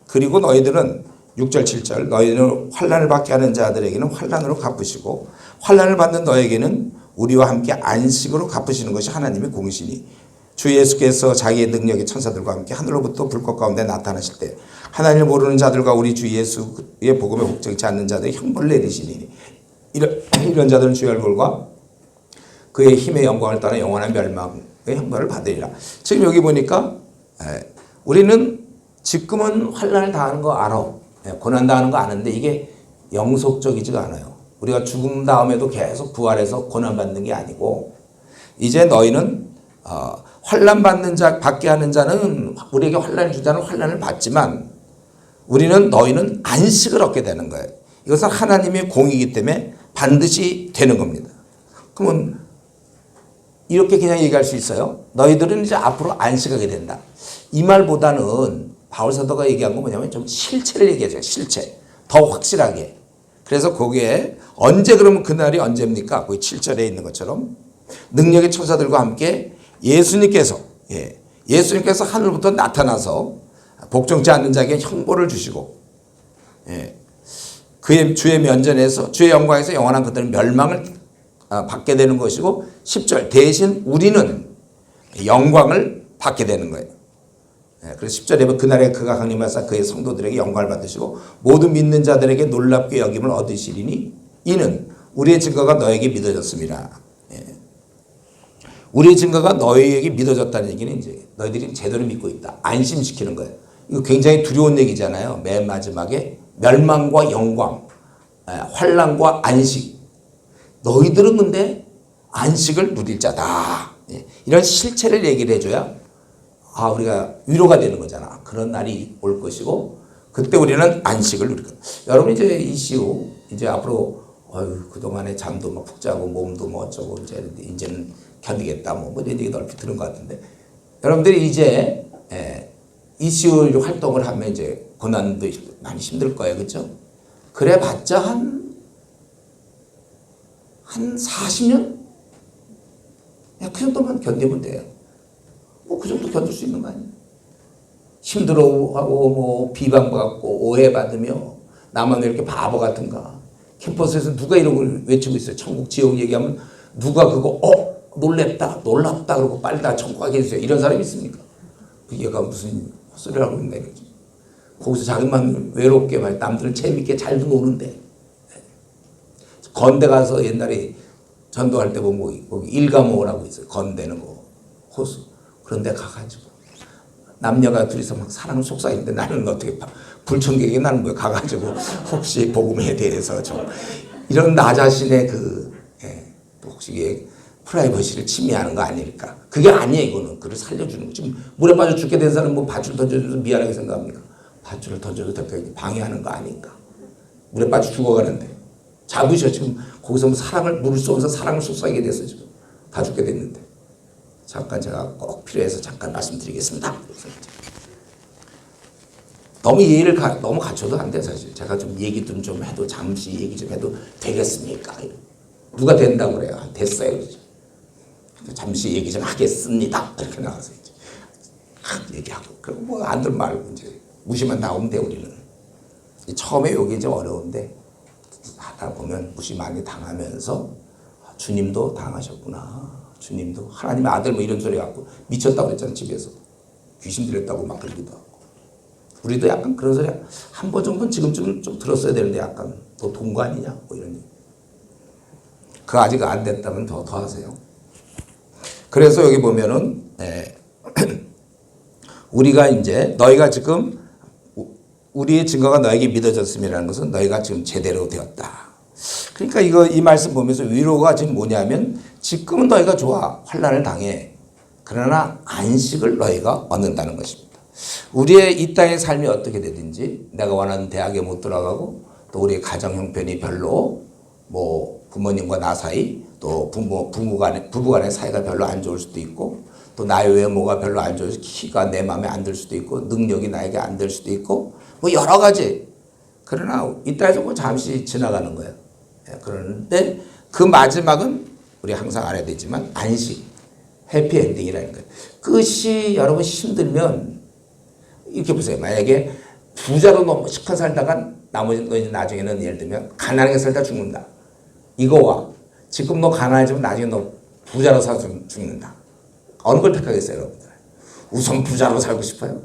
그리고 너희들은 6절 7절 너희들은 환난을 받게 하는 자들에게는 환난으로 갚으시고 환난을 받는 너에게는 우리와 함께 안식으로 갚으시는 것이 하나님의 공이시니 주 예수께서 자기의 능력의 천사들과 함께 하늘로부터 불꽃 가운데 나타나실 때 하나님을 모르는 자들과 우리 주 예수의 복음에 복종치 않는 자들이 형벌을 내리시니 이런 자들은 주의 얼굴과 그의 힘의 영광을 따라 영원한 멸망의 형벌을 받으리라. 지금 여기 보니까 우리는 지금은 환난을 당하는 거 알아. 고난 당하는 거 아는데 이게 영속적이지가 않아요. 우리가 죽음 다음에도 계속 부활해서 고난 받는 게 아니고 이제 너희는 환난 받게 하는 자는 우리에게 환난을 준 자는 환난을 받지만 너희는 안식을 얻게 되는 거예요. 이것은 하나님의 공이기 때문에 반드시 되는 겁니다. 그러면 이렇게 그냥 얘기할 수 있어요. 너희들은 이제 앞으로 안식하게 된다. 이 말보다는 바울 사도가 얘기한 건 뭐냐면 좀 실체를 얘기하죠. 실체. 더 확실하게. 그래서 거기에 언제 그러면 그날이 언제입니까? 거기 7절에 있는 것처럼 능력의 천사들과 함께 예수님께서 하늘부터 나타나서 복종치 않는 자에게 형벌을 주시고 그의 주의 면전에서 주의 영광에서 영원한 것들은 멸망을 받게 되는 것이고 10절 대신 우리는 영광을 받게 되는 거예요. 그래서 10절에 보면 그날에 그가 강림하사 그의 성도들에게 영광을 받으시고 모든 믿는 자들에게 놀랍게 여김을 얻으시리니 이는 우리의 증거가 너에게 믿어졌습니다. 우리의 증거가 너희에게 믿어졌다는 얘기는 이제 너희들이 제대로 믿고 있다. 안심시키는 거예요. 이거 굉장히 두려운 얘기잖아요. 맨 마지막에 멸망과 영광, 환난과 안식. 너희들은 근데 안식을 누릴 자다. 이런 실체를 얘기를 해줘야 우리가 위로가 되는 거잖아. 그런 날이 올 것이고 그때 우리는 안식을 누릴 거야. 여러분 이제 이시우 이제 앞으로 그동안에 잠도 막 푹 자고 몸도 뭐 어쩌고 이제는 견디겠다 뭐 이런 얘기 넓게 들은 것 같은데 여러분들이 이제 이시우 활동을 하면 이제 고난도 많이 힘들 거예요. 그렇죠? 그래 봤자 한 40년? 그 정도만 견디면 돼요. 그 정도 견딜 수 있는 거 아니에요? 힘들어하고 뭐 비방받고 오해받으며 나만 왜 이렇게 바보 같은가? 캠퍼스에서 누가 이런 걸 외치고 있어요. 천국 지옥 얘기하면 누가 그거 놀랍다 그러고 빨리 다 천국 가게 해주세요. 이런 사람이 있습니까? 얘가 무슨 헛소리를 하고 있나 이거지. 거기서 자기만 외롭게 남들은 재밌게 잘도 노는데 건대 가서 옛날에 전도할 때 보면 거기 일가모라고 있어요. 건대는 거 호수 그런 데 가가지고 남녀가 둘이서 막 사랑을 속삭이는데 나는 어떻게 불청객이 나는 뭐 가가지고 혹시 복음에 대해서 좀 이런 나 자신의 혹시 프라이버시를 침해하는 거 아닐까? 그게 아니에요. 이거는 그를 살려주는 거. 지금 물에 빠져 죽게 된 사람은 뭐 밧줄 던져줘서 미안하게 생각합니까? 밧줄을 던져도 될까? 방해하는 거 아닌가? 물에 빠져 죽어가는데 잡으셔. 지금 거기서 물을 쏘면서 사랑을 속삭이게 됐어. 지금 다 죽게 됐는데. 잠깐 제가 꼭 필요해서 잠깐 말씀드리겠습니다. 너무 이해를 너무 갖춰도 안 돼. 사실 제가 좀 얘기 좀 해도 잠시 얘기 좀 해도 되겠습니까? 누가 된다고 그래요? 됐어요. 잠시 얘기 좀 하겠습니다. 이렇게 나가서 이제 얘기하고 그리고 뭐 안 들면 말고 이제 무시만 나오면 돼. 우리는 처음에 여기 좀 어려운데 하다 보면 무시 많이 당하면서 주님도 당하셨구나. 주님도 하나님의 아들 뭐 이런 소리 갖고 미쳤다고 그랬잖아요. 집에서 귀신 들렸다고 막 그러기도 하고 우리도 약간 그런 소리 한 번 정도는 지금쯤은 좀 들었어야 되는데 약간 너 동거 아니냐 뭐 이런 얘기. 그거 아직 안 됐다면 더 하세요. 그래서 여기 보면은 우리가 이제 너희가 지금 우리의 증거가 너에게 믿어졌음이라는 것은 너희가 지금 제대로 되었다. 그러니까 이 말씀 보면서 위로가 지금 뭐냐면 지금은 너희가 좋아. 환난을 당해. 그러나 안식을 너희가 얻는다는 것입니다. 우리의 이 땅의 삶이 어떻게 되든지 내가 원하는 대학에 못 들어가고 또 우리의 가정 형편이 별로 뭐 부모님과 나 사이 또 부부 간의 사이가 별로 안 좋을 수도 있고 또 나의 외모가 별로 안 좋아서 키가 내 마음에 안 들 수도 있고 능력이 나에게 안 될 수도 있고 뭐 여러 가지. 그러나 이 땅에서 뭐 잠시 지나가는 거예요. 그런데 그 마지막은 우리 항상 알아야 되지만 안식, 해피엔딩이라는 거예요. 끝이 여러분 힘들면 이렇게 보세요. 만약에 부자로 너무 시커 살다가 나중에는 예를 들면 가난하게 살다 죽는다. 이거와 지금 너 가난하지만 나중에 너 부자로 살아서 죽는다. 어느 걸 택하겠어요, 여러분들? 우선 부자로 살고 싶어요?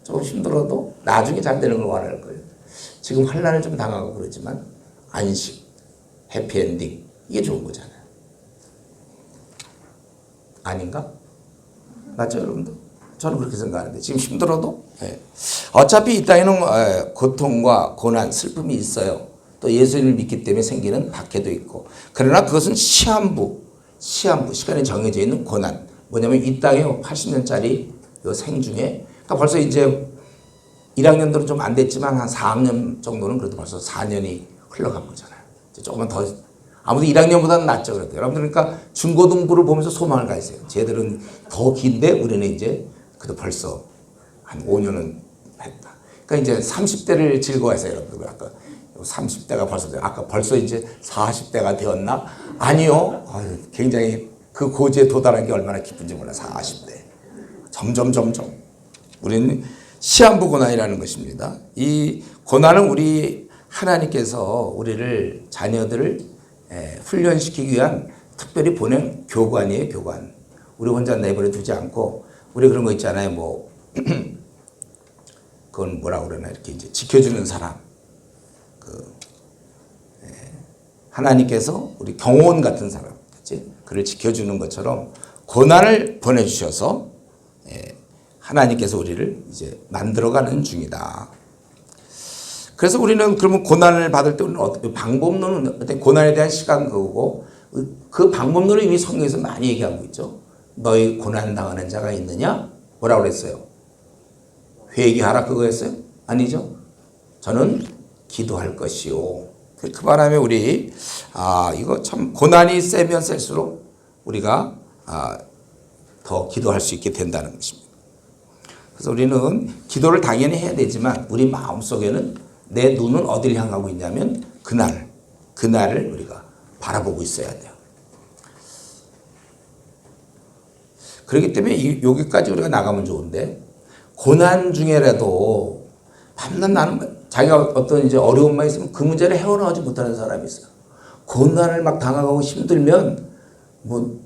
조금 힘들어도 나중에 잘 되는 걸 원할 거예요. 지금 환난을 좀 당하고 그러지만 안식, 해피엔딩 이게 좋은 거잖아요. 아닌가? 맞죠, 여러분들? 저는 그렇게 생각하는데 지금 힘들어도 어차피 이 땅에는 고통과 고난, 슬픔이 있어요. 또 예수님을 믿기 때문에 생기는 박해도 있고 그러나 그것은 시한부 시간이 정해져 있는 고난. 뭐냐면 이 땅에 80년짜리 요 생중에 그러니까 벌써 이제 1학년들은 좀 안 됐지만 한 4학년 정도는 그래도 벌써 4년이 흘러간 거잖아요. 조금만 더 아무튼 1학년보다는 낫죠. 그래도 여러분들 그러니까 중고등부를 보면서 소망을 가지세요. 쟤들은 더 긴데 우리는 이제 그래도 벌써 한 5년은 했다. 그러니까 이제 30대를 즐거워하세요, 여러분들. 아까 30대가 벌써 이제 40대가 되었나? 아니요. 굉장히 그 고지에 도달한 게 얼마나 기쁜지 몰라. 40대. 점점 우리는 시한부 고난이라는 것입니다. 이 고난은 우리 하나님께서 우리를 자녀들을 훈련시키기 위한 특별히 보낸 교관이에요. 교관. 우리 혼자 내버려 두지 않고 우리 그런 거 있잖아요. 뭐 그건 뭐라 그러나 이렇게 이제 지켜주는 사람. 하나님께서 우리 경호원 같은 사람, 그치? 그를 지켜주는 것처럼 고난을 보내주셔서 하나님께서 우리를 이제 만들어가는 중이다. 그래서 우리는 그러면 고난을 받을 때 우리는 어떻게 방법론은 고난에 대한 시간 그거고 그 방법론을 이미 성경에서 많이 얘기하고 있죠. 너희 고난 당하는 자가 있느냐? 뭐라고 그랬어요? 회개하라 그거였어요? 아니죠. 저는 기도할 것이요. 그 바람에 우리 이거 참 고난이 세면 셀수록 우리가 더 기도할 수 있게 된다는 것입니다. 그래서 우리는 기도를 당연히 해야 되지만 우리 마음속에는 내 눈은 어디를 향하고 있냐면 그날을 우리가 바라보고 있어야 돼요. 그렇기 때문에 여기까지 우리가 나가면 좋은데 고난 중에라도 밤낮 나는 자기가 어떤 이제 어려움만 있으면 그 문제를 헤어나오지 못하는 사람이 있어요. 고난을 막 당하고 힘들면 뭐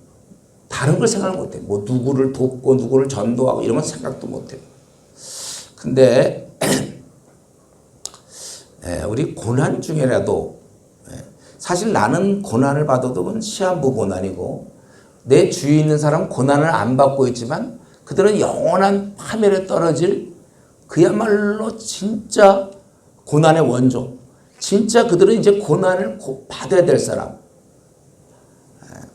다른 걸 생각을 못해. 뭐 누구를 돕고 누구를 전도하고 이런 건 생각도 못해요. 근데 우리 고난 중에라도 사실 나는 고난을 받아도 그건 시한부 고난이고 내 주위에 있는 사람은 고난을 안 받고 있지만 그들은 영원한 파멸에 떨어질 그야말로 진짜 고난의 원조. 진짜 그들은 이제 고난을 받아야 될 사람.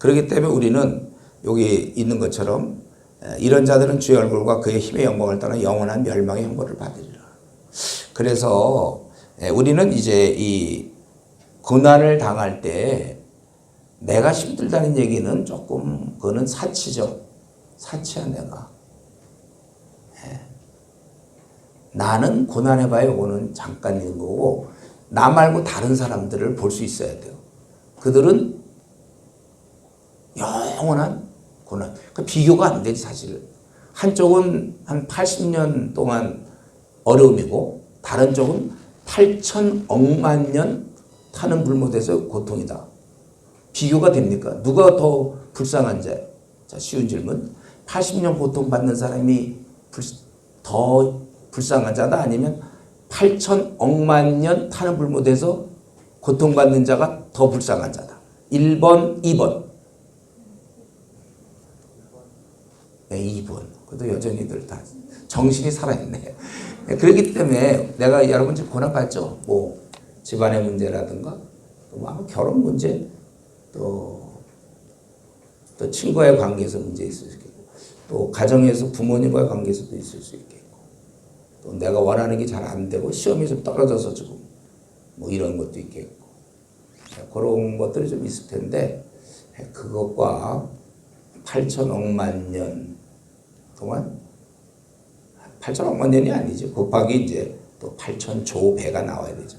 그렇기 때문에 우리는 여기 있는 것처럼 이런 자들은 주의 얼굴과 그의 힘의 영광을 떠나 영원한 멸망의 형벌을 받으리라. 그래서 우리는 이제 이 고난을 당할 때 내가 힘들다는 얘기는 조금 그거는 사치죠. 사치야 내가. 나는 고난해봐야 이거는 잠깐 있는 거고 나 말고 다른 사람들을 볼 수 있어야 돼요. 그들은 영원한 고난. 그 비교가 안 되지 사실. 한쪽은 한 80년 동안 어려움이고 다른 쪽은 8천억만 년 타는 불못에서 고통이다. 비교가 됩니까? 누가 더 불쌍한 자? 자, 쉬운 질문. 80년 고통받는 사람이 더 불쌍한 자다 아니면 8천억만 년 타는 불못에서 고통받는 자가 더 불쌍한 자다. 1번, 2번. 네, 2번. 그래도 여전히들 다 정신이 살아있네. 그렇기 때문에 내가 여러분 지금 고난받죠. 뭐 집안의 문제라든가 또 아마 결혼 문제 또 친구와의 관계에서 문제 있을 수 있겠고 또 가정에서 부모님과의 관계에서도 있을 수 있겠고 또 내가 원하는 게 잘 안 되고 시험이 좀 떨어져서 지금 뭐 이런 것도 있겠고 그런 것들이 좀 있을 텐데 그것과 8천억만 년 동안 8천억만 년이 아니죠. 곱하기 이제 또 8천조 배가 나와야 되죠.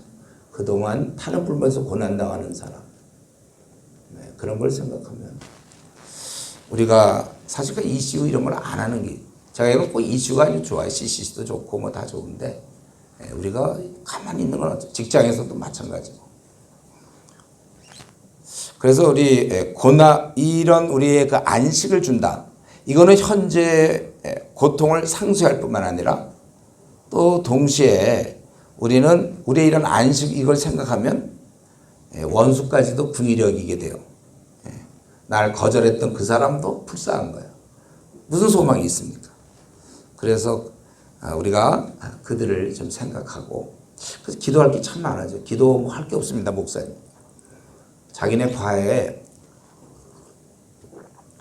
그동안 타는 불면서 고난당하는 사람 그런 걸 생각하면 우리가 사실 그 이슈 이런 걸 안 하는 게 제가 이건 꼭 이슈가 아니고 좋아요. CCC도 좋고 뭐 다 좋은데 우리가 가만히 있는 건 직장에서도 마찬가지고 그래서 우리 이런 우리의 그 안식을 준다. 이거는 현재 고통을 상쇄할 뿐만 아니라 또 동시에 우리는 우리의 이런 안식 이걸 생각하면 원수까지도 궁일여기게 돼요. 날 거절했던 그 사람도 불쌍한 거예요. 무슨 소망이 있습니까? 그래서 우리가 그들을 좀 생각하고 그래서 기도할 게 참 많아져. 기도할 게 없습니다, 목사님. 자기네 과에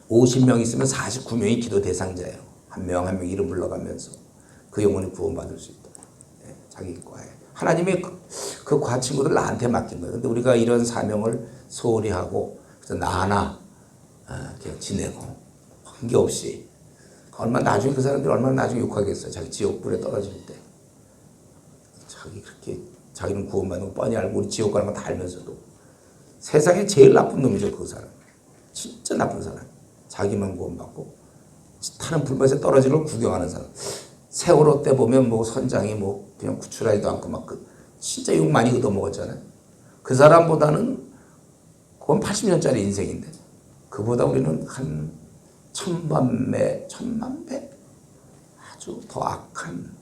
50명 있으면 49명이 기도 대상자예요. 한 명 한 명 이름 불러가면서 그 영혼이 구원받을 수 있다. 자기 과에. 하나님의 그 과 친구들 나한테 맡긴 거예요. 근데 우리가 이런 사명을 소홀히 하고 그래서 나 하나 그냥 지내고 관계없이 얼마나 나중에 그 사람들이 얼마나 나중에 욕하겠어요. 자기 지옥불에 떨어질 때. 자기 그렇게 자기는 구원받는 거 뻔히 알고 우리 지옥 가는 거 다 알면서도 세상에 제일 나쁜 놈이죠. 그 사람. 진짜 나쁜 사람. 자기만 구원받고 타는 불밭에 떨어지는 걸 구경하는 사람. 세월호 때 보면 뭐 선장이 뭐 그냥 구출하지도 않고 막 진짜 욕 많이 얻어먹었잖아요. 그 사람보다는 그건 80년짜리 인생인데 그보다 우리는 한 천만 배 아주 더 악한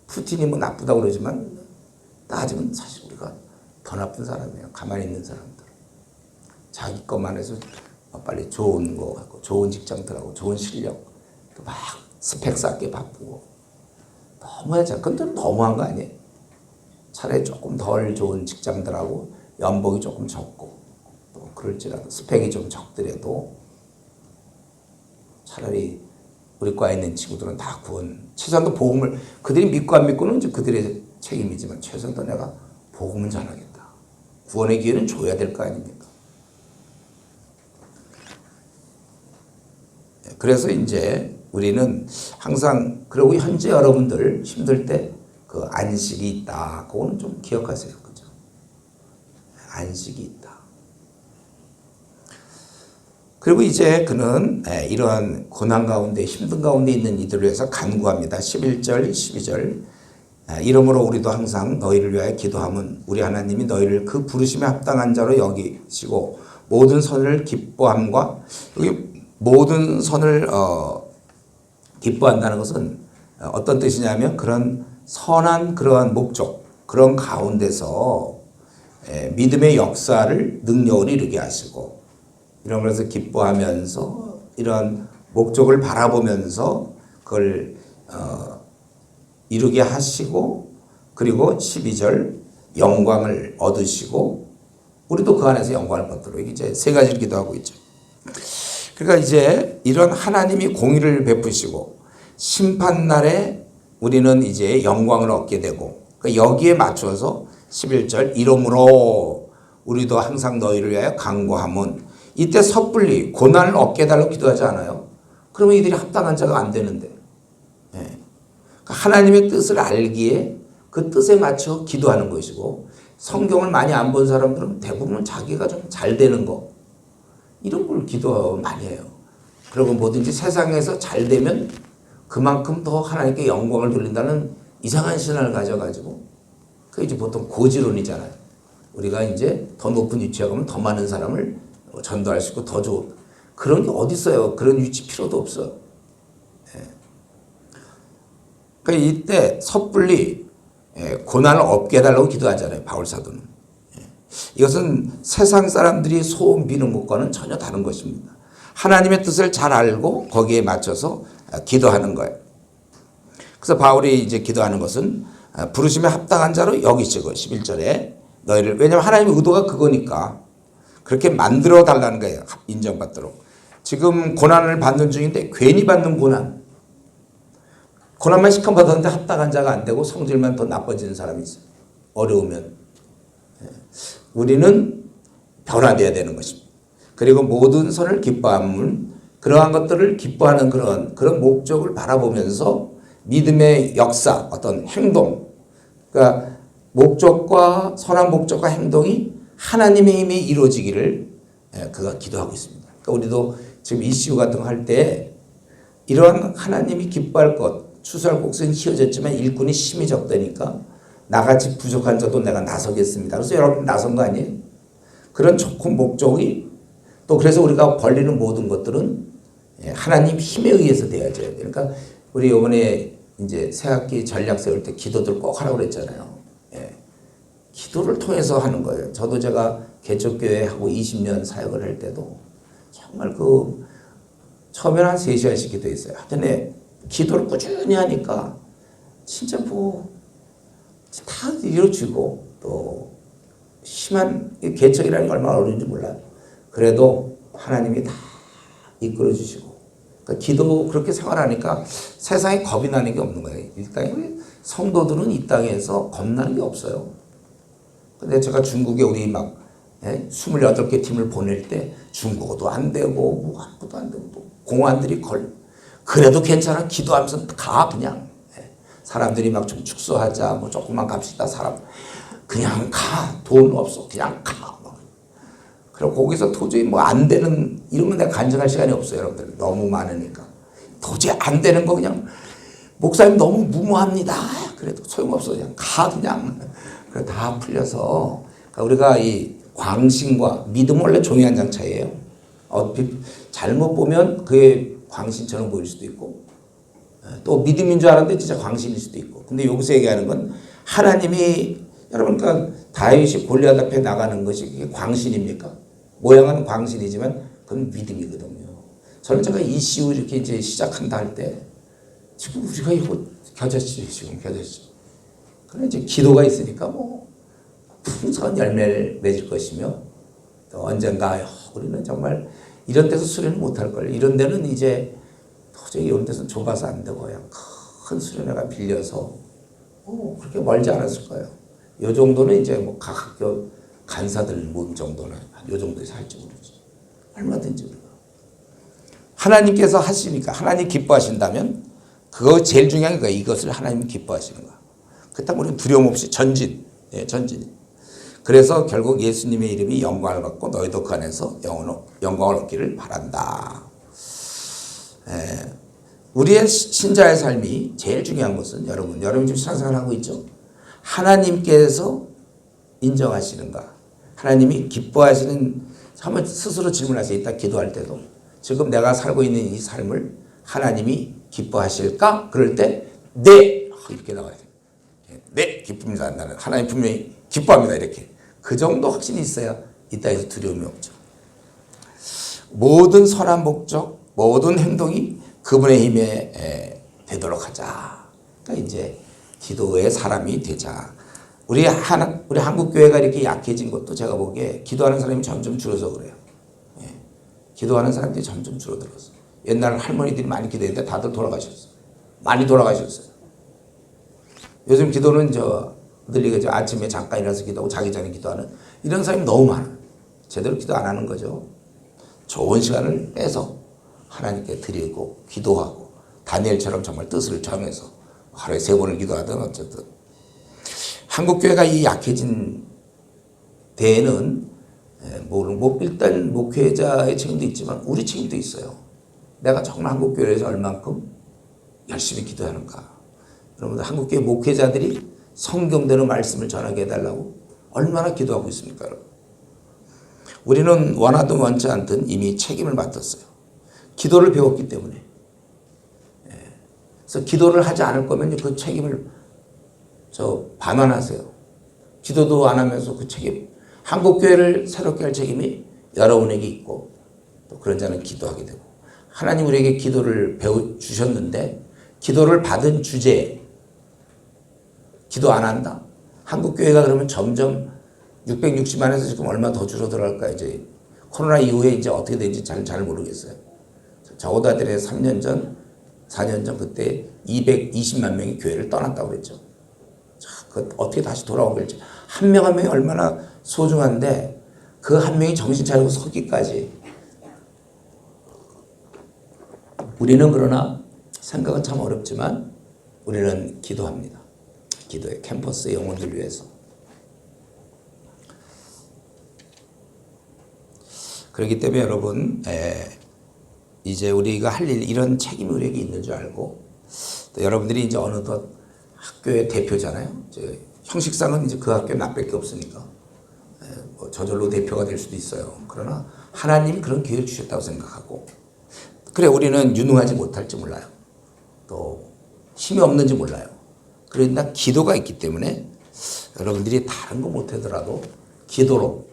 푸틴이 뭐 나쁘다고 그러지만 따지면 사실 우리가 더 나쁜 사람이에요. 가만히 있는 사람들. 자기 것만 해서 빨리 좋은 거 갖고 좋은 직장 들어가고 좋은 실력 또 막 스펙 쌓게 바쁘고 너무하죠. 근데 너무한 거 아니에요? 차라리 조금 덜 좋은 직장들하고 연봉이 조금 적고 또 그럴지라도 스펙이 좀 적더라도 차라리 우리 과에 있는 친구들은 다 구원 최소한도 복음을 그들이 믿고 안 믿고는 이제 그들의 책임이지만 최소한도 내가 복음은 전하겠다. 구원의 기회는 줘야 될 거 아닙니까? 그래서 이제 우리는 항상 그리고 현재 여러분들 힘들 때 그 안식이 있다. 그거는 좀 기억하세요. 그죠? 안식이 있다. 그리고 이제 그는 이러한 고난 가운데 힘든 가운데 있는 이들을 위해서 간구합니다. 11절 12절 이러므로 우리도 항상 너희를 위하여 기도함은 우리 하나님이 너희를 그 부르심에 합당한 자로 여기시고 모든 선을 기뻐함과 여기 모든 선을 기뻐한다는 것은 어떤 뜻이냐면 그런 선한 그러한 목적 그런 가운데서 믿음의 역사를 능력을 이루게 하시고 이런 것에서 기뻐하면서 이런 목적을 바라보면서 그걸 이루게 하시고 그리고 12절 영광을 얻으시고 우리도 그 안에서 영광을 받도록 이제 세 가지를 기도하고 있죠. 그러니까 이제 이런 하나님이 공의를 베푸시고 심판날에 우리는 이제 영광을 얻게 되고 그러니까 여기에 맞춰서 11절 이러므로 우리도 항상 너희를 위하여 간구함은 이때 섣불리 고난을 얻게 해달라고 기도하지 않아요. 그러면 이들이 합당한 자가 안 되는데 그러니까 하나님의 뜻을 알기에 그 뜻에 맞춰 기도하는 것이고 성경을 많이 안 본 사람들은 대부분 자기가 좀 잘 되는 거 이런 걸 기도 많이 해요. 그리고 뭐든지 세상에서 잘 되면 그만큼 더 하나님께 영광을 돌린다는 이상한 신앙을 가져가지고 그게 이제 보통 고지론이잖아요. 우리가 이제 더 높은 위치에 가면 더 많은 사람을 전도할 수 있고 더 좋은 그런 게 어디 있어요. 그런 위치 필요도 없어. 그러니까 이때 섣불리 고난을 없게 해달라고 기도하잖아요. 바울 사도는. 이것은 세상 사람들이 소원 비는 것과는 전혀 다른 것입니다. 하나님의 뜻을 잘 알고 거기에 맞춰서 기도하는 거예요. 그래서 바울이 이제 기도하는 것은 부르심에 합당한 자로 여기시고 11절에 너희를, 왜냐하면 하나님의 의도가 그거니까 그렇게 만들어 달라는 거예요. 인정받도록. 지금 고난을 받는 중인데 괜히 받는 고난만 시큼 받았는데 합당한 자가 안 되고 성질만 더 나빠지는 사람이 있어요. 어려우면. 우리는 변화되어야 되는 것입니다. 그리고 모든 선을 기뻐함은 그러한 것들을 기뻐하는 그런 목적을 바라보면서 믿음의 역사, 어떤 행동, 그러니까 목적과 선한 목적과 행동이 하나님의 힘에 이루어지기를 그가 기도하고 있습니다. 그러니까 우리도 지금 이슈 같은 거 할 때 이러한 하나님이 기뻐할 것, 추수할 곡선이 휘어졌지만 일꾼이 심히 적다니까 나같이 부족한 자도 내가 나서겠습니다. 그래서 여러분 나선 거 아니에요? 그런 좋은 목적이 또 그래서 우리가 벌리는 모든 것들은 하나님 힘에 의해서 돼야죠. 그러니까 우리 이번에 이제 새학기 전략 세울 때 기도들 꼭 하라고 그랬잖아요. 기도를 통해서 하는 거예요. 저도 제가 개척교회 하고 20년 사역을 할 때도 정말 처음에는 한 3시간씩 기도했어요. 하여튼 기도를 꾸준히 하니까 진짜 다 이루어지고 또 심한 개척이라는 게 얼마나 어려운지 몰라요. 그래도 하나님이 다 이끌어 주시고 그러니까 기도 그렇게 생활하니까 세상에 겁이 나는 게 없는 거예요. 이 땅에 성도들은 이 땅에서 겁나는 게 없어요. 근데 제가 중국에 우리 28개 팀을 보낼 때 중국어도 안 되고 아무것도 안 되고 공안들이 그래도 괜찮아. 기도하면서 가 그냥. 사람들이 좀 축소하자 조금만 갑시다. 사람 그냥 가. 돈 없어. 그냥 가. 그리고 거기서 도저히 안 되는 이러면 내가 간증할 시간이 없어요. 여러분들 너무 많으니까 도저히 안 되는 거 그냥 목사님 너무 무모합니다. 그래도 소용없어. 그냥 가 그냥. 그래 다 풀려서 우리가 이 광신과 믿음 원래 종이 한 장 차이예요. 잘못 보면 그게 광신처럼 보일 수도 있고 또 믿음인 줄 알았는데 진짜 광신일 수도 있고. 근데 여기서 얘기하는 건 하나님이 여러분 그러니까 다윗이 골리앗 앞에 나가는 것이 그게 광신입니까? 모양은 광신이지만 그건 믿음이거든요. 저는 제가 이슈 이렇게 이제 시작한다 할 때 지금 우리가 이거 겨자씨 지금 겨자씨. 그런데 이제 기도가 있으니까 풍성한 열매를 맺을 것이며 또 언젠가 우리는 정말 이런 데서 수련을 못할 걸. 이런 데는 이제 도저히 이런 데서는 좁아서 안 되고 그냥 큰 수련회가 빌려서 그렇게 멀지 않았을 거예요. 요 정도는 이제 각 학교 간사들 모임 정도는 요 정도에서 할지 모르지. 얼마든지 우리가. 하나님께서 하시니까 하나님 기뻐하신다면 그거 제일 중요한 게 거예요. 이것을 하나님 기뻐하시는 거야. 그렇다면 우리는 두려움 없이 전진. 전진. 그래서 결국 예수님의 이름이 영광을 받고 너희도 그 안에서 영광을 얻기를 바란다. 우리의 신자의 삶이 제일 중요한 것은 여러분 지금 신앙생활 하고 있죠? 하나님께서 인정하시는가? 하나님이 기뻐하시는 한번 스스로 질문하세요. 이따 기도할 때도 지금 내가 살고 있는 이 삶을 하나님이 기뻐하실까? 그럴 때 네! 이렇게 나와야 돼요. 네! 기쁩니다. 나는 하나님 분명히 기뻐합니다. 이렇게. 그 정도 확신이 있어야 이 땅에서 두려움이 없죠. 모든 선한 목적, 모든 행동이 그분의 힘에 되도록 하자. 그러니까 이제 기도의 사람이 되자. 우리 한국 교회가 이렇게 약해진 것도 제가 보기에 기도하는 사람이 점점 줄어서 그래요. 기도하는 사람들이 점점 줄어들었어요. 옛날 할머니들이 많이 기도했는데 다들 돌아가셨어요. 많이 돌아가셨어요. 요즘 기도는 늘리게 아침에 잠깐 일어나서 기도하고 자기 전에 기도하는 이런 사람이 너무 많아요. 제대로 기도 안 하는 거죠. 좋은 시간을 빼서 하나님께 드리고 기도하고 다니엘처럼 정말 뜻을 정해서 하루에 3번을 기도하든 어쨌든 한국교회가 이 약해진 데에는 일단 목회자의 책임도 있지만 우리 책임도 있어요. 내가 정말 한국교회에서 얼만큼 열심히 기도하는가. 여러분 한국교회 목회자들이 성경대로 말씀을 전하게 해달라고 얼마나 기도하고 있습니까? 여러분? 우리는 원하든 원치 않든 이미 책임을 맡았어요. 기도를 배웠기 때문에. 그래서 기도를 하지 않을 거면 그 책임을 반환하세요. 기도도 안 하면서 그 책임, 한국교회를 새롭게 할 책임이 여러분에게 있고, 또 그런 자는 기도하게 되고, 하나님 우리에게 기도를 주셨는데 기도를 받은 주제에 기도 안 한다? 한국교회가 그러면 점점 660만에서 지금 얼마 더 줄어들어갈까? 이제 코로나 이후에 이제 어떻게 되는지 잘 모르겠어요. 적어도 하더라도 3년 전, 4년 전 그때 220만 명이 교회를 떠났다고 그랬죠. 자, 그 어떻게 다시 돌아오길지. 한 명 한 명이 얼마나 소중한데 그 한 명이 정신 차리고 서기까지. 우리는 그러나 생각은 참 어렵지만 우리는 기도합니다. 기도해. 캠퍼스의 영혼들 위해서. 그렇기 때문에 여러분, 이제 우리가 할 일, 이런 책임이 우리에게 있는 줄 알고, 또 여러분들이 이제 어느덧 학교의 대표잖아요. 이제 형식상은 이제 그 학교에 나밖에 없으니까, 뭐 저절로 대표가 될 수도 있어요. 그러나 하나님이 그런 기회를 주셨다고 생각하고, 그래, 우리는 유능하지 못할지 몰라요. 또 힘이 없는지 몰라요. 그러나 기도가 있기 때문에 여러분들이 다른 거 못하더라도 기도로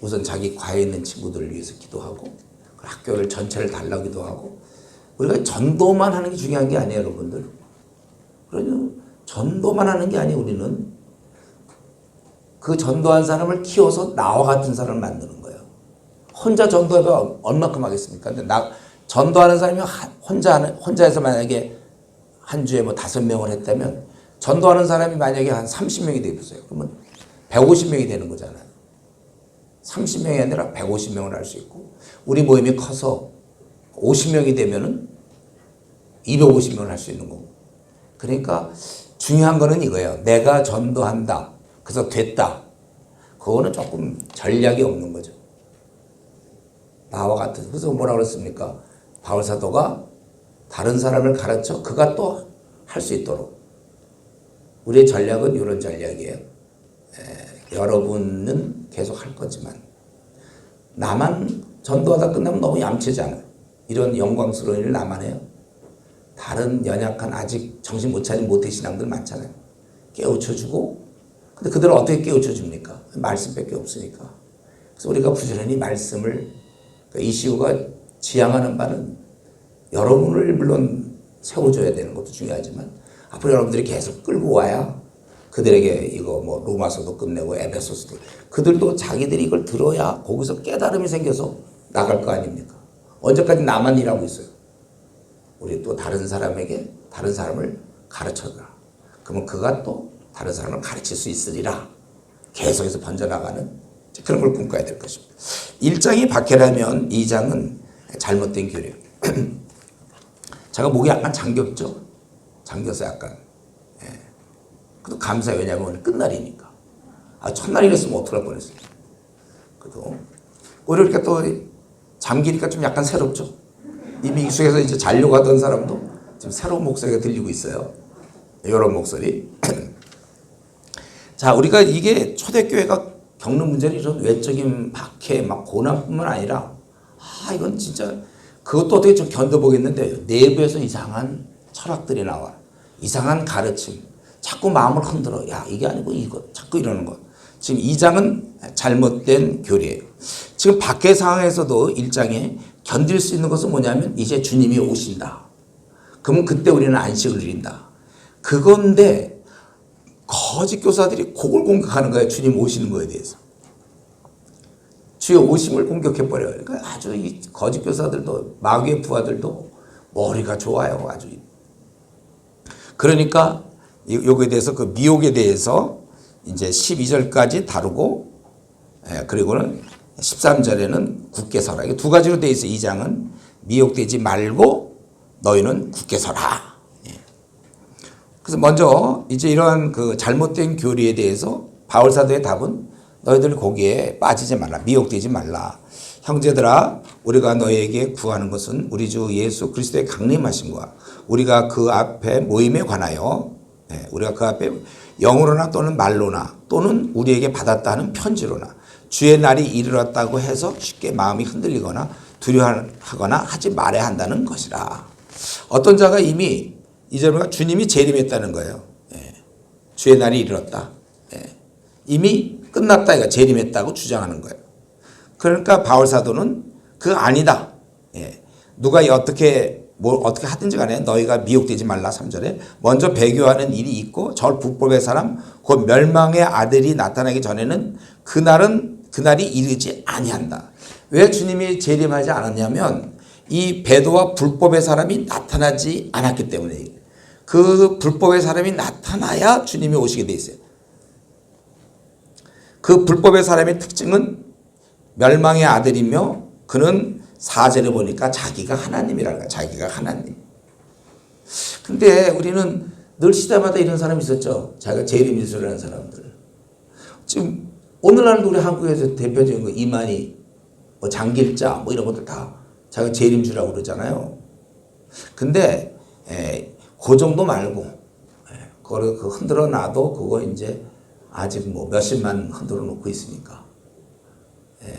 우선 자기 과에 있는 친구들을 위해서 기도하고, 학교를 전체를 달라기도 하고, 우리가 전도만 하는 게 중요한 게 아니에요, 여러분들. 그러니 전도만 하는 게 아니에요. 우리는 그 전도한 사람을 키워서 나와 같은 사람을 만드는 거예요. 혼자 전도해도 얼마큼 하겠습니까? 근데 전도하는 사람이 혼자해서 만약에 한 주에 뭐 5명을 했다면, 전도하는 사람이 만약에 한 30명이 되겠어요. 그러면 150명이 되는 거잖아요. 30명이 아니라 150명을 할 수 있고, 우리 모임이 커서 50명이 되면은 250명을 할 수 있는 거고. 그러니까 중요한 거는 이거예요. 내가 전도한다. 그래서 됐다. 그거는 조금 전략이 없는 거죠. 나와 같은. 그래서 뭐라 그랬습니까? 바울 사도가 다른 사람을 가르쳐 그가 또 할 수 있도록. 우리의 전략은 이런 전략이에요. 여러분은 계속 할 거지만 나만 전도하다 끝나면 너무 얌체잖아요. 이런 영광스러운 일을 나만 해요. 다른 연약한 아직 정신 못 차린 모태 신앙들 많잖아요. 깨우쳐주고, 근데 그들은 어떻게 깨우쳐줍니까? 말씀밖에 없으니까. 그래서 우리가 부지런히 말씀을, 이시우가 지향하는 바는 여러분을 물론 세워줘야 되는 것도 중요하지만 앞으로 여러분들이 계속 끌고 와야 그들에게 이거 뭐 로마서도 끝내고 에베소서도, 그들도 자기들이 이걸 들어야 거기서 깨달음이 생겨서 나갈 거 아닙니까? 언제까지 나만 일하고 있어요? 우리 또 다른 사람에게 다른 사람을 가르쳐라. 그러면 그가 또 다른 사람을 가르칠 수 있으리라. 계속해서 번져나가는 그런 걸 꿈꿔야 될 것입니다. 1장이 박해라면 2장은 잘못된 교류. 제가 목이 약간 잠겼어 약간. 그래도 감사해요. 왜냐하면 오늘 끝날이니까. 첫날 이랬으면 어떡할 뻔했어요. 그래도 오히려 이렇게 또 잠기니까 좀 약간 새롭죠. 이미 익숙해서 이제 자려고 하던 사람도 지금 새로운 목소리가 들리고 있어요. 이런 목소리. 자, 우리가 이게 초대교회가 겪는 문제는 이런 외적인 박해, 막 고난뿐만 아니라, 이건 진짜 그것도 어떻게 좀 견뎌보겠는데, 내부에서 이상한 철학들이 나와. 이상한 가르침. 자꾸 마음을 흔들어. 야, 이게 아니고 이거. 자꾸 이러는 거. 지금 2장은 잘못된 교리예요. 지금 밖의 상황에서도 1장에 견딜 수 있는 것은 뭐냐면 이제 주님이 오신다. 그러면 그때 우리는 안식을 누린다. 그건데 거짓 교사들이 그걸 공격하는 거예요. 주님 오시는 거에 대해서. 주의 오심을 공격해버려요. 그러니까 아주 이 거짓 교사들도 마귀의 부하들도 머리가 좋아요. 아주. 그러니까 요거에 대해서 그 미혹에 대해서 이제 12절까지 다루고, 그리고는 13절에는 굳게 서라. 이게 두 가지로 되어 있어요. 2장은 미혹되지 말고 너희는 굳게 서라. 그래서 먼저 이제 이러한 그 잘못된 교리에 대해서 바울 사도의 답은 너희들 거기에 빠지지 말라. 미혹되지 말라. 형제들아, 우리가 너희에게 구하는 것은 우리 주 예수 그리스도의 강림하심과 우리가 그 앞에 모임에 관하여, 우리가 그 앞에 영으로나 또는 말로나 또는 우리에게 받았다 하는 편지로나 주의 날이 이르렀다고 해서 쉽게 마음이 흔들리거나 두려워하거나 하지 말아야 한다는 것이라. 어떤 자가 이미 2절은 주님이 재림했다는 거예요. 예. 주의 날이 이르렀다. 예. 이미 끝났다. 이거 재림했다고 주장하는 거예요. 그러니까 바울 사도는 그거 아니다. 예. 누가 어떻게 하든지 간에 너희가 미혹되지 말라. 3절에 먼저 배교하는 일이 있고 저 불법의 사람 곧 멸망의 아들이 나타나기 전에는 그날이 이르지 아니한다. 왜 주님이 재림하지 않았냐면 이 배도와 불법의 사람이 나타나지 않았기 때문에 그 불법의 사람이 나타나야 주님이 오시게 돼 있어요. 그 불법의 사람의 특징은 멸망의 아들이며 그는 4절에 보니까 자기가 하나님이라는 거야. 자기가 하나님. 근데 우리는 늘 시대마다 이런 사람이 있었죠. 자기가 재림이라는 사람들. 지금 오늘날도 우리 한국에서 대표적인 거 이만희, 뭐 장길자 뭐 이런 것들 다 자기가 재림주라고 그러잖아요. 근데 그 정도 말고 그거를 흔들어 놔도 그거 이제 아직 뭐 몇십만 흔들어 놓고 있으니까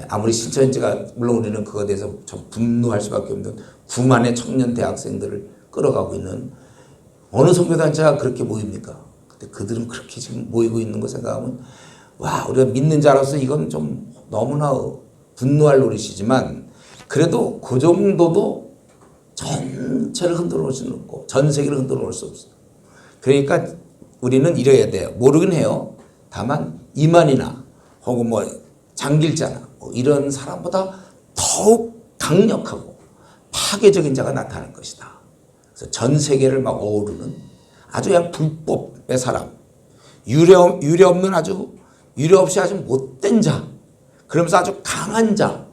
아무리 신천지가 물론 우리는 그거에 대해서 좀 분노할 수밖에 없는 9만의 청년 대학생들을 끌어가고 있는 어느 선교단체가 그렇게 모입니까? 근데 그들은 그렇게 지금 모이고 있는 거 생각하면 와 우리가 믿는 자로서 이건 좀 너무나 분노할 노릇이지만 그래도 그 정도도 전체를 흔들어 놓을 수는 없고 전 세계를 흔들어 놓을 수 없어요. 그러니까 우리는 이래야 돼요. 모르긴 해요. 다만 이만이나 혹은 뭐 장길자나 뭐 이런 사람보다 더욱 강력하고 파괴적인 자가 나타날 것이다. 그래서 전 세계를 막 어우르는 아주 그냥 불법의 사람, 유례 없는 아주 유례 없이 아주 못된 자, 그러면서 아주 강한 자,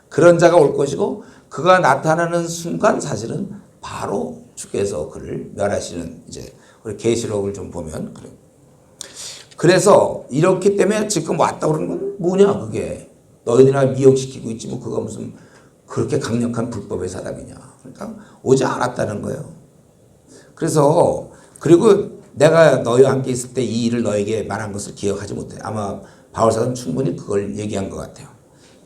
그런 자가 올 것이고 그가 나타나는 순간 사실은 바로 주께서 그를 멸하시는 이제 우리 계시록을 좀 보면 그래요. 그래서 이렇기 때문에 지금 왔다 그러는 건 뭐냐 그게 너희들이나 미혹시키고 있지 뭐 그거 무슨 그렇게 강력한 불법의 사람이냐. 그러니까 오지 않았다는 거예요. 그래서 그리고 내가 너희와 함께 있을 때 이 일을 너에게 말한 것을 기억하지 못해. 아마 바울사는 충분히 그걸 얘기한 것 같아요.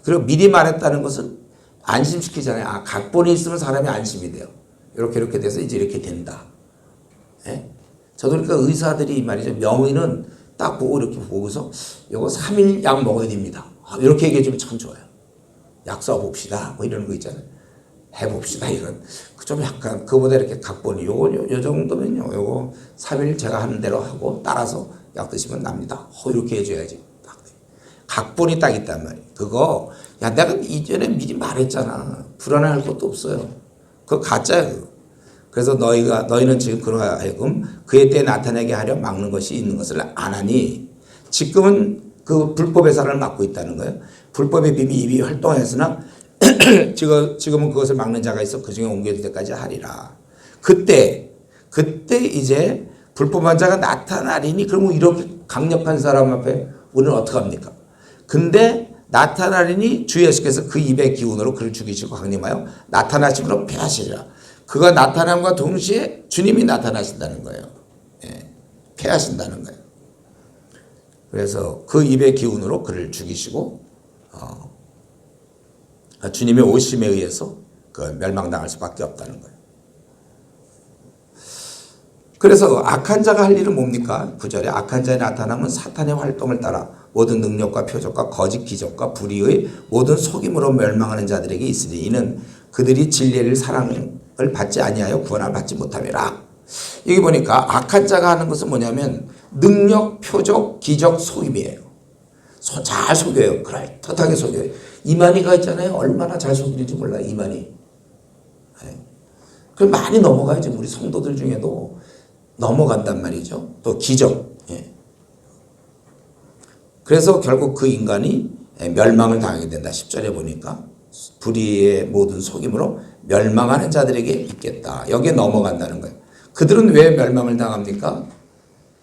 그리고 미리 말했다는 것은 안심시키잖아요. 아 각본이 있으면 사람이 안심이 돼요. 이렇게 돼서 이제 이렇게 된다. 예? 저도 그러니까 의사들이 말이죠. 명의는 딱 보고 이렇게 보고서 이거 3일 약 먹어야 됩니다. 이렇게 얘기해 주면 참 좋아요. 약 써봅시다. 뭐 이런 거 있잖아요. 해봅시다. 이런. 좀 약간 그보다 이렇게 각본이 요 정도면요. 요거 3일 제가 하는 대로 하고 따라서 약 드시면 납니다. 이렇게 해줘야지. 각본이 딱 있단 말이에요. 그거 야 내가 이전에 미리 말했잖아. 불안할 것도 없어요. 그거 가짜야. 그래서 너희는 지금 그러하 하여금 그의 때에 나타나게 하려 막는 것이 있는 것을 안 하니 지금은 그 불법의 사람을 막고 있다는 거예요. 불법의 비밀이 이미 활동했으나 지금은 그것을 막는 자가 있어 그 중에 옮겨질 때까지 하리라. 그때 이제 불법한 자가 나타나리니 그러면 이렇게 강력한 사람 앞에 우리는 어떻게 합니까? 근데 나타나리니 주 예수께서 그 입의 기운으로 그를 죽이시고 강림하여 나타나심으로 패하시리라. 그가 나타남과 동시에 주님이 나타나신다는 거예요. 예, 패하신다는 거예요. 그래서 그 입의 기운으로 그를 죽이시고 주님의 오심에 의해서 그 멸망당할 수밖에 없다는 거예요. 그래서 악한 자가 할 일은 뭡니까? 9절에 악한 자의 나타남은 사탄의 활동을 따라 모든 능력과 표적과 거짓 기적과 불의의 모든 속임으로 멸망하는 자들에게 있으니 이는 그들이 진리를 사랑을 받지 아니하여 구원을 받지 못함이라. 여기 보니까 악한 자가 하는 것은 뭐냐면 능력, 표적, 기적, 속임이에요. 잘 속여요. 그럴듯하게 속여요. 이만희가 있잖아요. 얼마나 잘 속이는지 몰라요. 이만희. 그럼 많이 넘어가요. 지금 우리 성도들 중에도 넘어간단 말이죠. 또 기적. 그래서 결국 그 인간이 멸망을 당하게 된다. 10절에 보니까 불의의 모든 속임으로 멸망하는 자들에게 있겠다. 여기에 넘어간다는 거예요. 그들은 왜 멸망을 당합니까?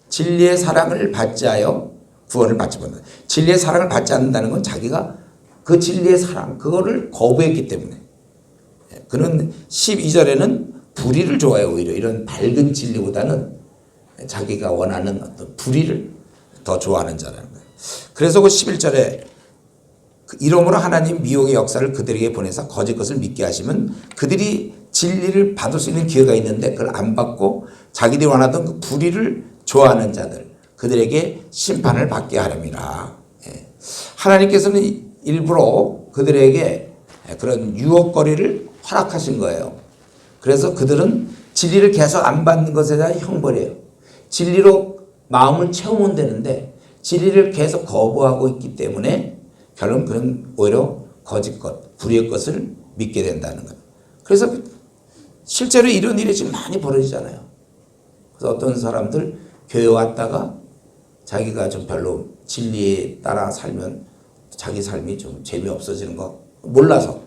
진리의 사랑을 받지 하여 구원을 받지 못한다. 진리의 사랑을 받지 않는다는 건 자기가 그 진리의 사랑 그거를 거부했기 때문에. 그는 12절에는 불의를 좋아해요. 오히려 이런 밝은 진리보다는 자기가 원하는 어떤 불의를 더 좋아하는 자라는 거예요. 그래서 그 11절에 이러므로 하나님 미혹의 역사를 그들에게 보내서 거짓 것을 믿게 하시면 그들이 진리를 받을 수 있는 기회가 있는데 그걸 안 받고 자기들이 원하던 그 불의를 좋아하는 자들, 그들에게 심판을 받게 하렵니다. 하나님께서는 일부러 그들에게 그런 유혹거리를 허락하신 거예요. 그래서 그들은 진리를 계속 안 받는 것에 대한 형벌이에요. 진리로 마음을 채우면 되는데 진리를 계속 거부하고 있기 때문에 결론 그는 오히려 거짓 것, 불의의 것을 믿게 된다는 거예요. 그래서 실제로 이런 일이 지금 많이 벌어지잖아요. 그래서 어떤 사람들 교회 왔다가 자기가 좀 별로 진리에 따라 살면 자기 삶이 좀 재미없어지는 거 몰라서,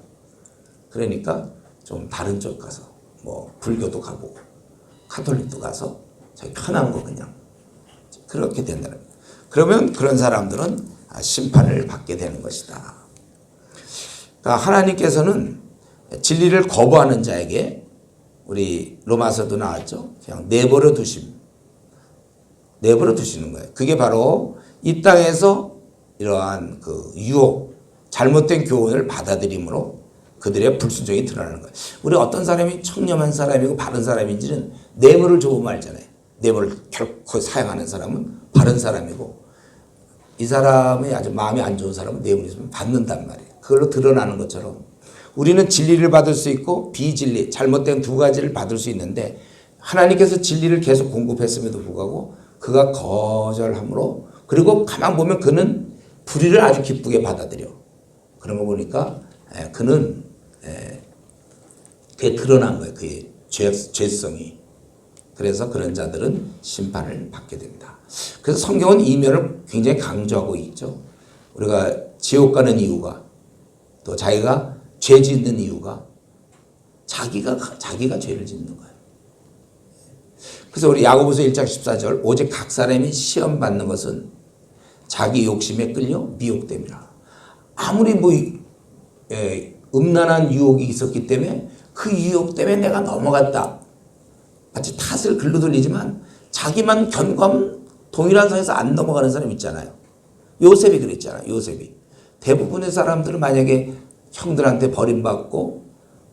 그러니까 좀 다른 쪽 가서 뭐 불교도 가보고 카톨릭도 가서 자기 편한 거 그냥 그렇게 된다는 거예요. 그러면 그런 사람들은 심판을 받게 되는 것이다. 그러니까 하나님께서는 진리를 거부하는 자에게, 우리 로마서도 나왔죠, 그냥 내버려 두시는 거예요. 그게 바로 이 땅에서 이러한 그 유혹, 잘못된 교훈을 받아들임으로 그들의 불순종이 드러나는 거예요. 우리 어떤 사람이 청렴한 사람이고 바른 사람인지는 뇌물을 줘보면 알잖아요. 뇌물을 결코 사용하는 사람은 바른 사람이고, 이 사람이 아주 마음이 안 좋은 사람은 뇌물이 있으면 받는단 말이에요. 그걸로 드러나는 것처럼 우리는 진리를 받을 수 있고 비진리, 잘못된 두 가지를 받을 수 있는데, 하나님께서 진리를 계속 공급했음에도 불구하고 그가 거절함으로, 그리고 가만 보면 그는 불의를 아주 기쁘게 받아들여. 그런 거 보니까 그는 그게 드러난 거예요. 그의 죄성이. 그래서 그런 자들은 심판을 받게 됩니다. 그래서 성경은 이 면을 굉장히 강조하고 있죠. 우리가 지옥 가는 이유가, 또 자기가 죄 짓는 이유가 자기가 죄를 짓는 거예요. 그래서 우리 야고보서 1장 14절, 오직 각 사람이 시험 받는 것은 자기 욕심에 끌려 미혹됨이라. 아무리 뭐 음란한 유혹이 있었기 때문에 그 유혹 때문에 내가 넘어갔다, 마치 탓을 글로 돌리지만 자기만 견고하면 동일한 선에서 안 넘어가는 사람 있잖아요. 요셉이 그랬잖아요. 요셉이 대부분의 사람들은 만약에 형들한테 버림받고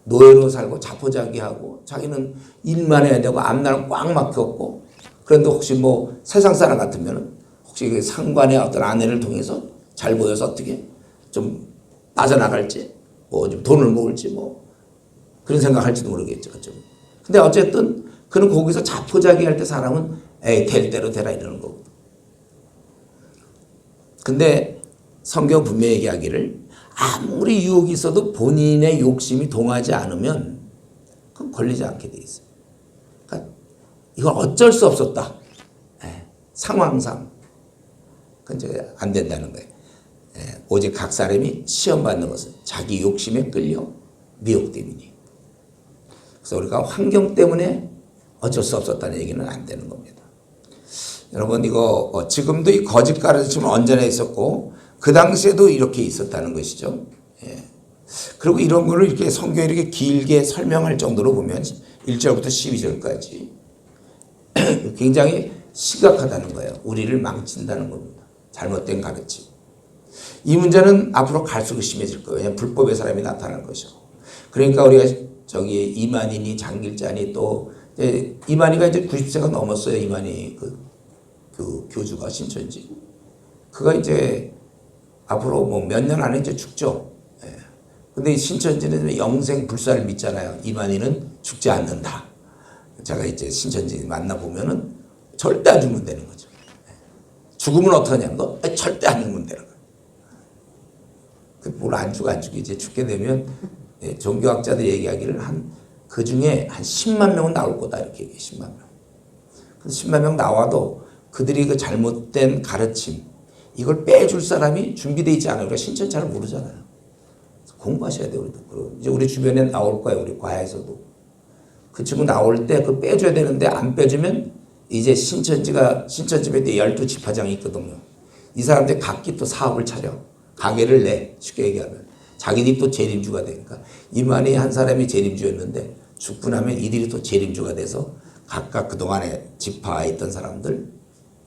노예로 살고 자포자기하고 자기는 일만 해야 되고 앞날은 꽉 막혔고, 그런데 혹시 뭐 세상 사람 같으면 혹시 그 상관의 어떤 아내를 통해서 잘 보여서 어떻게 좀 빠져나갈지, 뭐 좀 돈을 모을지 뭐 그런 생각할지도 모르겠죠. 좀. 근데 어쨌든 그는 거기서 자포자기 할 때 사람은 에이 될 대로 되라 이러는 거고. 근데 성경 분명히 얘기하기를 아무리 유혹이 있어도 본인의 욕심이 동하지 않으면 그건 걸리지 않게 돼 있어요. 그러니까 이건 어쩔 수 없었다. 상황상. 그건 이제 안 된다는 거예요. 오직 각 사람이 시험받는 것은 자기 욕심에 끌려 미혹됨이니. 그래서 우리가 환경 때문에 어쩔 수 없었다는 얘기는 안 되는 겁니다. 여러분 이거 지금도 이 거짓 가르침은 언제나 있었고 그 당시에도 이렇게 있었다는 것이죠. 그리고 이런 거를 이렇게 성경에 이렇게 길게 설명할 정도로 보면 1절부터 12절까지 굉장히 심각하다는 거예요. 우리를 망친다는 겁니다. 잘못된 가르침. 이 문제는 앞으로 갈수록 심해질 거예요. 왜냐하면 불법의 사람이 나타날 것이고. 그러니까 우리가 저기 이만희니 장길자니 또 이만희가 이제 90세가 넘었어요. 이만희 그 교주가 신천지. 그가 이제 앞으로 뭐 몇 년 안에 이제 죽죠. 근데 이 신천지는 영생 불사를 믿잖아요. 이만희는 죽지 않는다. 제가 이제 신천지 만나보면은 절대 안 죽으면 되는 거죠. 죽으면 어떡하냐는 거? 절대 안 죽으면 되는 거예요. 뭘 안 죽어 이제 죽게 되면 종교학자들이 얘기하기를 그 중에 한 10만 명은 나올 거다 이렇게 얘기해요. 10만 명. 그래서 10만 명 나와도 그들이 그 잘못된 가르침 이걸 빼줄 사람이 준비되어 있지 않아요. 우리가 신천 잘 모르잖아요. 공부하셔야 돼요. 우리도. 이제 우리 주변에 나올 거예요. 우리 과에서도. 그 친구 나올 때 그걸 빼줘야 되는데 안 빼주면 이제 신천집에 12지파장이 있거든요. 이 사람들 각기 또 사업을 차려. 가게를 내. 쉽게 얘기하면. 자기들이 또 재림주가 되니까. 이만희 한 사람이 재림주였는데 죽고 나면 이들이 또 재림주가 돼서 각각 그동안에 지파에 있던 사람들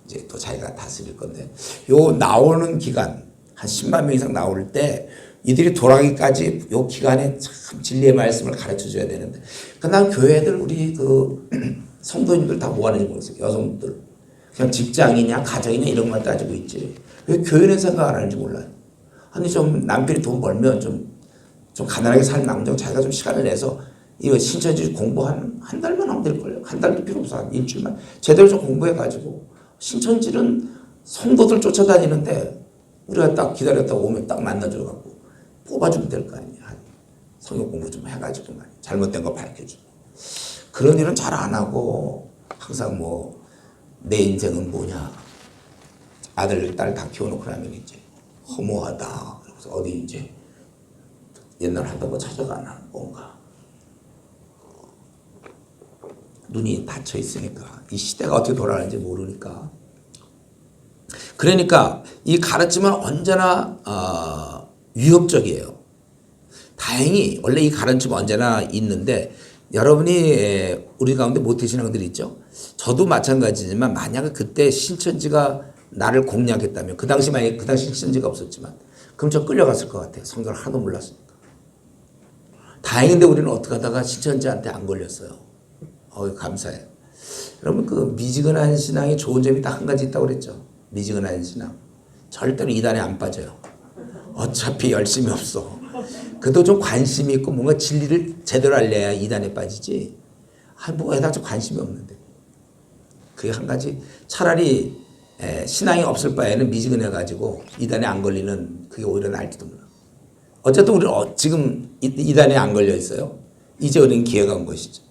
이제 또 자기가 다스릴 건데 요 나오는 기간 한 10만 명 이상 나올 때 이들이 돌아가기까지 요 기간에 참 진리의 말씀을 가르쳐 줘야 되는데 그날 교회들 우리 그 성도님들 다 뭐 하는지 모르겠어요. 여성들 그냥 직장이냐 가정이냐 이런 것만 따지고 있지 왜 교회는 생각 안 하는지 몰라요. 아니 좀 남편이 돈 벌면 좀 가난하게 살 망정 자기가 좀 시간을 내서 이거 신천지 공부 한 달만 하면 될걸요. 한 달도 필요 없어. 한 일주일만 제대로 좀 공부해가지고 신천지는 성도들 쫓아다니는데 우리가 딱 기다렸다가 오면 딱 만나줘갖고 뽑아주면 될 거 아니야. 성경 공부 좀 해가지고 말이야. 잘못된 거 밝혀주고. 그런 일은 잘 안 하고 항상 뭐 내 인생은 뭐냐. 아들, 딸 다 키워놓고 나면 이제 허무하다. 그래서 어디 이제 옛날 하던 거 찾아가나 뭔가. 눈이 닫혀 있으니까 이 시대가 어떻게 돌아가는지 모르니까. 그러니까 이 가르침은 언제나 위협적이에요. 다행히 원래 이 가르침은 언제나 있는데 여러분이 우리 가운데 모태신앙들이 있죠. 저도 마찬가지지만 만약에 그때 신천지가 나를 공략했다면 그 당시 만약에 그 당시 신천지가 없었지만 그럼 저 끌려갔을 것 같아요. 성경을 하나도 몰랐으니까. 다행인데 우리는 어떻게 하다가 신천지한테 안 걸렸어요. 감사해요. 여러분 그 미지근한 신앙이 좋은 점이 딱 한 가지 있다고 그랬죠. 미지근한 신앙. 절대로 이단에 안 빠져요. 어차피 열심히 없어. 그래도 좀 관심이 있고 뭔가 진리를 제대로 알려야 이단에 빠지지. 뭐에다 좀 관심이 없는데. 그게 한 가지 차라리 신앙이 없을 바에는 미지근해가지고 이단에 안 걸리는 그게 오히려 나을지도 몰라. 어쨌든 우리는 지금 이단에 안 걸려 있어요. 이제 우리는 기회가 온 것이죠.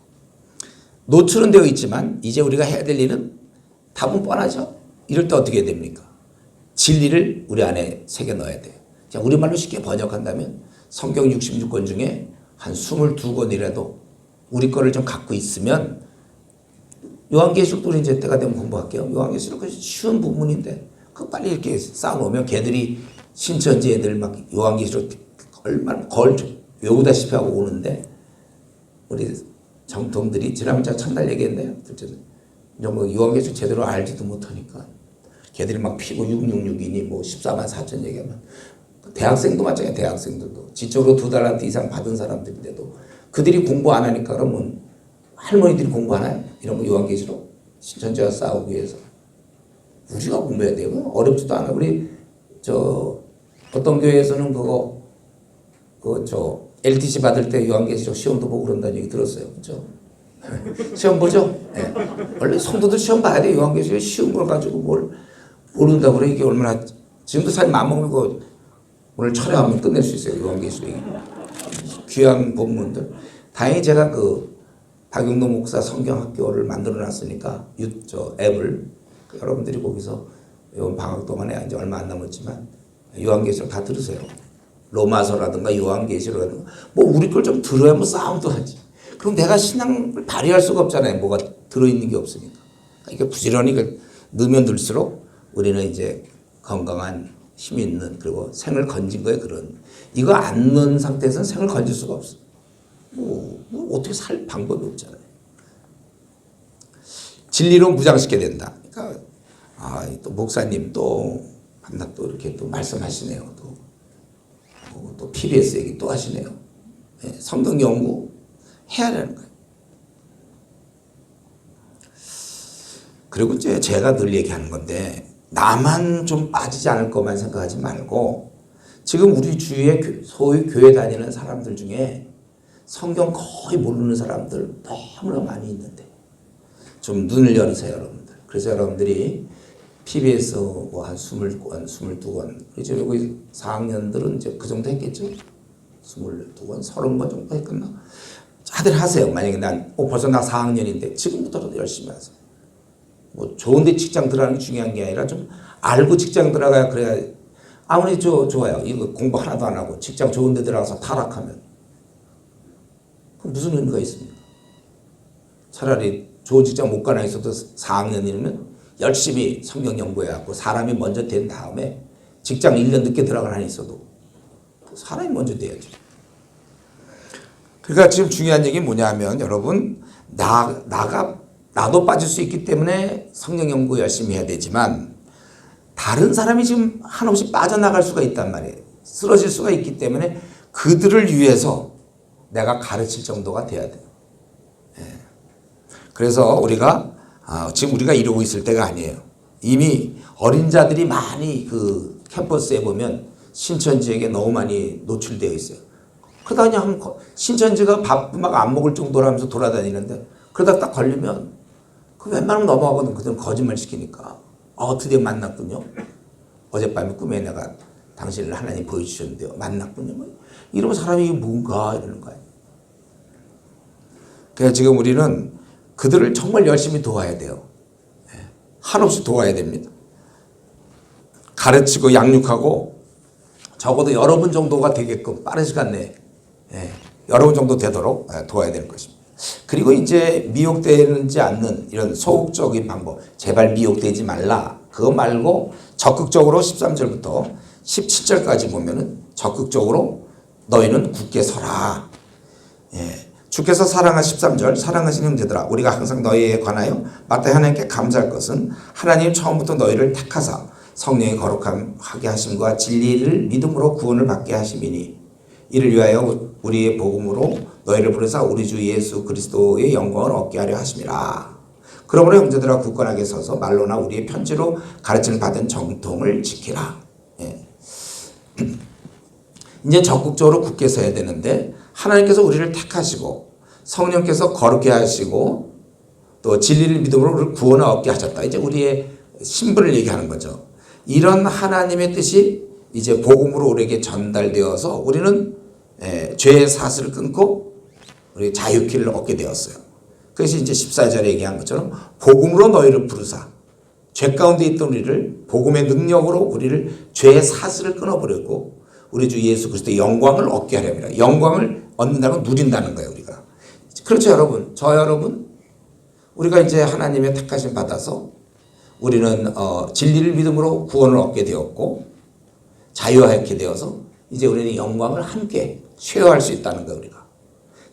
노출은 되어 있지만 이제 우리가 해야 될 일은 답은 뻔하죠. 이럴 때 어떻게 해야 됩니까? 진리를 우리 안에 새겨 넣어야 돼요. 자, 우리말로 쉽게 번역한다면 성경 66권 중에 한 22권이라도 우리 거를 좀 갖고 있으면 요한계시록도 이제 때가 되면 공부할게요. 요한계시록 쉬운 부분인데 그 빨리 이렇게 쌓아놓으면 걔들이 신천지 애들 막 요한계시록 얼마나 외우다시피 하고 오는데 우리 정통들이 지난번 제가 첫날 얘기했네요. 뭐 요한계시록 제대로 알지도 못하니까 걔들이 막 피고 666이니 뭐 14만 4천 얘기하면 대학생도 마찬가지야. 대학생들도 지적으로 $2 이상 받은 사람들인데도 그들이 공부 안 하니까 그러면 할머니들이 공부하나요? 이런 거 요한계시록 신천지와 싸우기 위해서 우리가 공부해야 돼요. 어렵지도 않아. 우리 어떤 교회에서는 LTC 받을 때 요한계시록 시험도 보고 그런다는 얘기 들었어요. 그렇죠? 시험 보죠? 네. 원래 성도들 시험 봐야 돼. 요한계시록 쉬운 걸 가지고 뭘 모른다고 그래. 이게 얼마나 지금도 사실 마음먹고 오늘 촬영하면 끝낼 수 있어요. 요한계시록이 귀한 본문들. 다행히 제가 박용도 목사 성경학교를 만들어 놨으니까 앱을 여러분들이 거기서 이번 방학 동안에 이제 얼마 안 남았지만 요한계시록 다 들으세요. 로마서라든가 요한계시록이라든가 뭐 우리 걸 좀 들어야 뭐 싸움도 하지. 그럼 내가 신앙을 발휘할 수가 없잖아요. 뭐가 들어있는 게 없으니까. 그러니까 부지런히 넣으면 들수록 우리는 이제 건강한 힘 있는 그리고 생을 건진 거에 그런 이거 안 넣은 상태에서는 생을 건질 수가 없어. 뭐 어떻게 살 방법이 없잖아요. 진리로 무장시켜야 된다. 그러니까 또 목사님 또 만나 또 이렇게 또 말씀하시네요. 또 PBS 얘기 또 하시네요. 네, 성경 연구 해야 되는 거예요. 그리고 이제 제가 늘 얘기하는 건데 나만 좀 빠지지 않을 것만 생각하지 말고 지금 우리 주위에 소위 교회 다니는 사람들 중에 성경 거의 모르는 사람들 너무나 많이 있는데 좀 눈을 열으세요, 여러분들. 그래서 여러분들이 PBS 뭐 한 20권, 22권, 이제 여기 4학년들은 이제 그 정도 했겠죠? 22권, 30권 정도 했겠나? 다들 하세요. 만약에 벌써 나 4학년인데 지금부터라도 열심히 하세요. 뭐 좋은데 직장 들어가는 게 중요한 게 아니라 좀 알고 직장 들어가야 그래야 아무리 좋아요. 이거 공부 하나도 안 하고 직장 좋은 데 들어가서 타락하면 그럼 무슨 의미가 있습니까? 차라리 좋은 직장 못 가나 있어도 4학년이면 열심히 성경 연구해갖고 사람이 먼저 된 다음에 직장 1년 늦게 들어가나 있어도 사람이 먼저 돼야죠. 그러니까 지금 중요한 얘기는 뭐냐면 여러분 나도 빠질 수 있기 때문에 성경 연구 열심히 해야 되지만 다른 사람이 지금 한없이 빠져나갈 수가 있단 말이에요. 쓰러질 수가 있기 때문에 그들을 위해서 내가 가르칠 정도가 돼야 돼요. 그래서 우리가 지금 우리가 이러고 있을 때가 아니에요. 이미 어린 자들이 많이 그 캠퍼스에 보면 신천지에게 너무 많이 노출되어 있어요. 그러다 그냥 신천지가 밥 막 안 먹을 정도로 하면서 돌아다니는데 그러다 딱 걸리면 그 웬만하면 넘어가거든. 그들은 거짓말 시키니까. 드디어 만났군요. 어젯밤에 꿈에 내가 당신을 하나님 보여주셨는데요. 만났군요. 이러면 사람이 뭔가 이러는 거예요. 그래서 지금 우리는 그들을 정말 열심히 도와야 돼요. 한없이 도와야 됩니다. 가르치고 양육하고 적어도 여러분 정도가 되게끔 빠른 시간 내에 여러분 정도 되도록 도와야 될 것입니다. 그리고 이제 미혹되지 않는 이런 소극적인 방법, 제발 미혹되지 말라. 그거 말고 적극적으로 13절부터 17절까지 보면은 적극적으로 너희는 굳게 서라. 주께서 사랑하신 13절 사랑하신 형제들아 우리가 항상 너희에 관하여 마땅히 하나님께 감사할 것은 하나님 처음부터 너희를 택하사 성령의 거룩하게 하심과 진리를 믿음으로 구원을 받게 하심이니 이를 위하여 우리의 복음으로 너희를 부르사 우리 주 예수 그리스도의 영광을 얻게 하려 하심이라. 그러므로 형제들아 굳건하게 서서 말로나 우리의 편지로 가르침을 받은 정통을 지키라. 이제 적극적으로 굳게 서야 되는데 하나님께서 우리를 택하시고 성령께서 거룩게 하시고 또 진리를 믿음으로 우리를 구원을 얻게 하셨다. 이제 우리의 신분을 얘기하는 거죠. 이런 하나님의 뜻이 이제 복음으로 우리에게 전달되어서 우리는 죄의 사슬을 끊고 우리 자유키를 얻게 되었어요. 그래서 이제 14절에 얘기한 것처럼 복음으로 너희를 부르사 죄 가운데 있던 우리를 복음의 능력으로 우리를 죄의 사슬을 끊어버렸고 우리 주 예수 그리스도의 영광을 얻게 하렵니다. 영광을 얻는다는 건 누린다는 거예요. 우리가. 그렇죠 여러분. 저 여러분 우리가 이제 하나님의 택하심 받아서 우리는 진리를 믿음으로 구원을 얻게 되었고 자유하게 되어서 이제 우리는 영광을 함께 쉐어할 수 있다는 거예요. 우리가.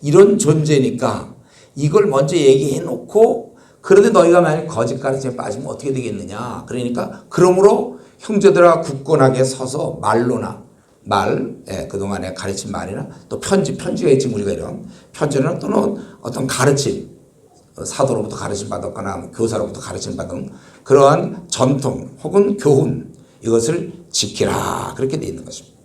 이런 존재니까 이걸 먼저 얘기해 놓고 그런데 너희가 만약 거짓 가르침에 빠지면 어떻게 되겠느냐. 그러니까 그러므로 형제들아 굳건하게 서서 말로나 그동안에 가르친 말이나 또 편지가 있지 우리가 이런 편지는 또는 어떤 가르침 사도로부터 가르침 받았거나 교사로부터 가르침 받은 그러한 전통 혹은 교훈 이것을 지키라 그렇게 돼 있는 것입니다.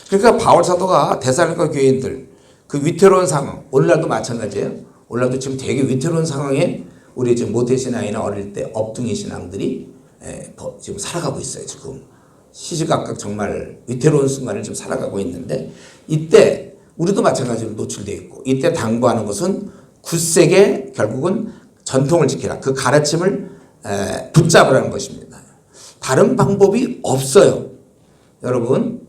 그러니까 바울 사도가 데살로니가 교인들 그 위태로운 상황 오늘날도 마찬가지예요. 오늘날도 지금 되게 위태로운 상황에 우리 지금 모태신앙이나 어릴 때 업둥이 신앙들이 지금 살아가고 있어요. 지금 시시각각 정말 위태로운 순간을 지금 살아가고 있는데 이때 우리도 마찬가지로 노출되어 있고 이때 당부하는 것은 굳세게 결국은 전통을 지키라. 그 가르침을 붙잡으라는 것입니다. 다른 방법이 없어요. 여러분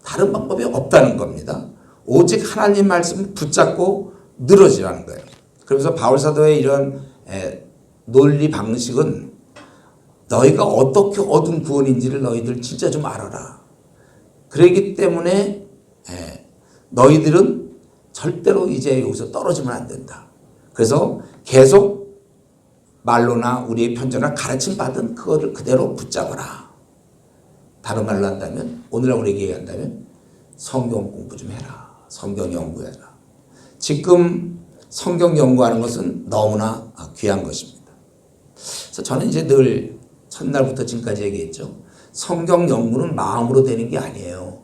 다른 방법이 없다는 겁니다. 오직 하나님 말씀 붙잡고 늘어지라는 거예요. 그러면서 바울 사도의 이런 논리 방식은 너희가 어떻게 얻은 구원인지를 너희들 진짜 좀 알아라. 그렇기 때문에 너희들은 절대로 이제 여기서 떨어지면 안 된다. 그래서 계속 말로나 우리의 편지나 가르침 받은 그거를 그대로 붙잡아라. 다른 말로 한다면 오늘날 우리에게 얘기한다면 성경 공부 좀 해라. 성경 연구해라. 지금 성경 연구하는 것은 너무나 귀한 것입니다. 그래서 저는 이제 늘 첫날부터 지금까지 얘기했죠. 성경 연구는 마음으로 되는 게 아니에요.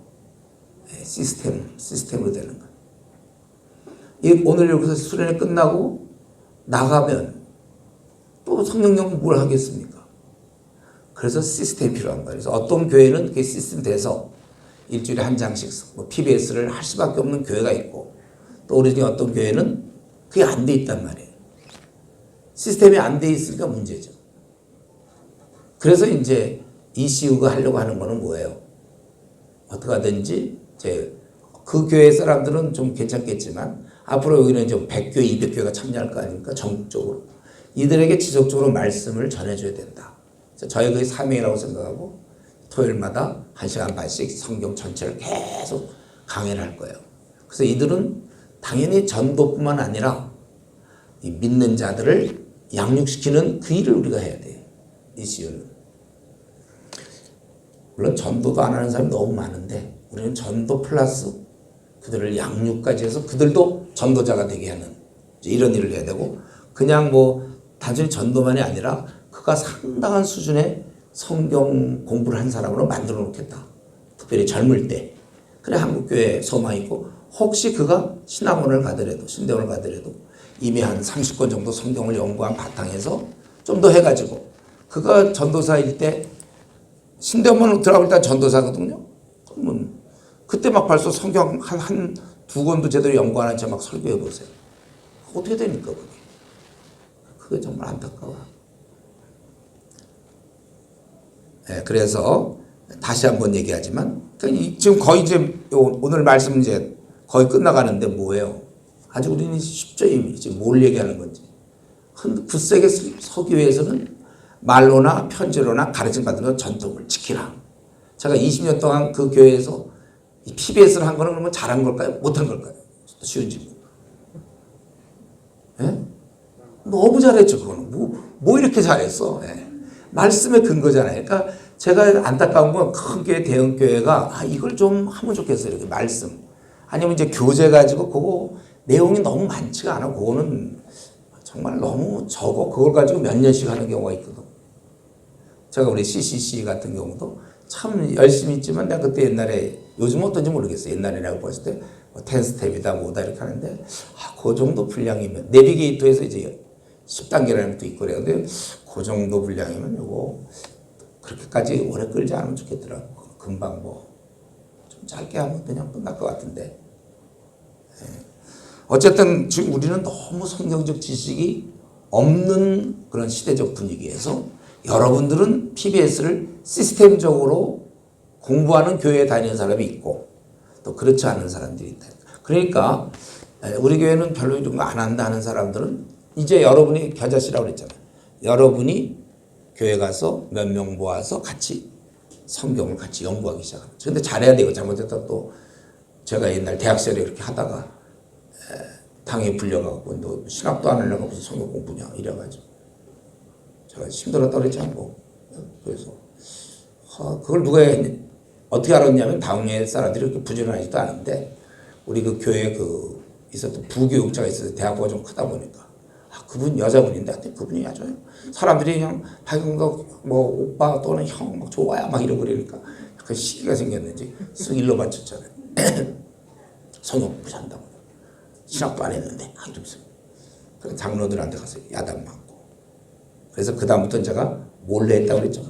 시스템으로 되는 거예요. 오늘 여기서 수련회 끝나고 나가면 또 성경 연구 뭘 하겠습니까? 그래서 시스템이 필요한 거예요. 그래서 어떤 교회는 그게 시스템 돼서 일주일에 한 장씩 PBS를 할 수밖에 없는 교회가 있고 또 우리 중에 어떤 교회는 그게 안 돼 있단 말이에요. 시스템이 안 돼 있으니까 문제죠. 그래서 이제 ECU가 하려고 하는 거는 뭐예요? 어떻게 하든지 그 교회 사람들은 좀 괜찮겠지만 앞으로 여기는 좀 100교회, 200교회가 참여할 거 아닙니까? 전국적으로. 이들에게 지속적으로 말씀을 전해줘야 된다. 저희 그게 사명이라고 생각하고 토요일마다 1시간 반씩 성경 전체를 계속 강연을 할 거예요. 그래서 이들은 당연히 전도뿐만 아니라 이 믿는 자들을 양육시키는 그 일을 우리가 해야 돼요. ECU는. 물론 전도도 안 하는 사람이 너무 많은데 우리는 전도 플러스 그들을 양육까지 해서 그들도 전도자가 되게 하는 이런 일을 해야 되고, 그냥 뭐 단순히 전도만이 아니라 그가 상당한 수준의 성경 공부를 한 사람으로 만들어 놓겠다. 특별히 젊을 때. 그래 한국교회에 소망이 있고, 혹시 그가 신학원을 가더라도 신대원을 가더라도 이미 한 30권 정도 성경을 연구한 바탕에서 좀 더 해가지고 그가 전도사일 때 신대원 들어갈 때 전도사거든요. 그러면 그때 막 벌써 성경 한 두 권도 제대로 연구 안 한 채 막 설교해 보세요. 어떻게 됩니까 그게? 그게 정말 안타까워요. 네, 그래서 다시 한번 얘기하지만 지금 거의 이제 오늘 말씀 이제 거의 끝나가는데 뭐예요? 아직 우리는 쉽죠 이미 지금 뭘 얘기하는 건지. 9세기 서기회에서는 말로나 편지로나 가르침 받으면 전통을 지키라. 제가 20년 동안 그 교회에서 PBS를 한 거는 그러면 잘한 걸까요? 못한 걸까요? 쉬운 질문. 예? 너무 잘했죠 그거는. 뭐 이렇게 잘했어. 예. 말씀의 근거잖아요. 그러니까 제가 안타까운 건 큰 교회 대형 교회가 이걸 좀 하면 좋겠어요. 이렇게 말씀. 아니면 이제 교재 가지고 그거 내용이 너무 많지가 않아. 그거는 정말 너무 적어. 그걸 가지고 몇 년씩 하는 경우가 있거든. 제가 우리 CCC 같은 경우도 참 열심히 했지만 내가 그때 옛날에 요즘 어떤지 모르겠어요. 옛날에 내가 봤을 때 10스텝이다 뭐다 이렇게 하는데 그 정도 분량이면 내비게이터에서 이제 10단계라는 것도 있고 그래요. 근데 그 정도 분량이면 이거 그렇게까지 오래 끌지 않으면 좋겠더라고. 금방 뭐 좀 짧게 하면 그냥 끝날 것 같은데. 어쨌든 지금 우리는 너무 성경적 지식이 없는 그런 시대적 분위기에서 여러분들은 PBS를 시스템적으로 공부하는 교회에 다니는 사람이 있고 또 그렇지 않은 사람들이 있다. 그러니까 우리 교회는 별로 이런 거 안 한다 하는 사람들은 이제 여러분이 겨자씨라고 그랬잖아요. 여러분이 교회 가서 몇 명 모아서 같이 성경을 같이 연구하기 시작하는 거죠. 근데 잘해야 돼요. 잘못했다 또 제가 옛날 대학 시절에 이렇게 하다가 당에 불려가고 너 신학도 안 하려고 무슨 성경 공부냐 이래가지고 제가 힘들었다 그랬지 않고. 그래서 그걸 누가 어떻게 알았냐면 당의 사람들이 그렇게 부지런하지도 않은데 우리 그 교회에 있었던 부교육자가 있어서 대학교가 좀 크다 보니까 그분 여자분인데 그분이 아주 사람들이 그냥 박영덕 뭐 오빠 또는 형 막 좋아야 막 이러고 그러니까 약간 시기가 생겼는지 쓱 일로 맞췄잖아요. 성경 공부 한다고. 신학도 안 했는데 이러면서 그래서 장로들한테 가서 야단 맞고. 그래서 그 다음부터는 제가 몰래 했다고 그랬죠.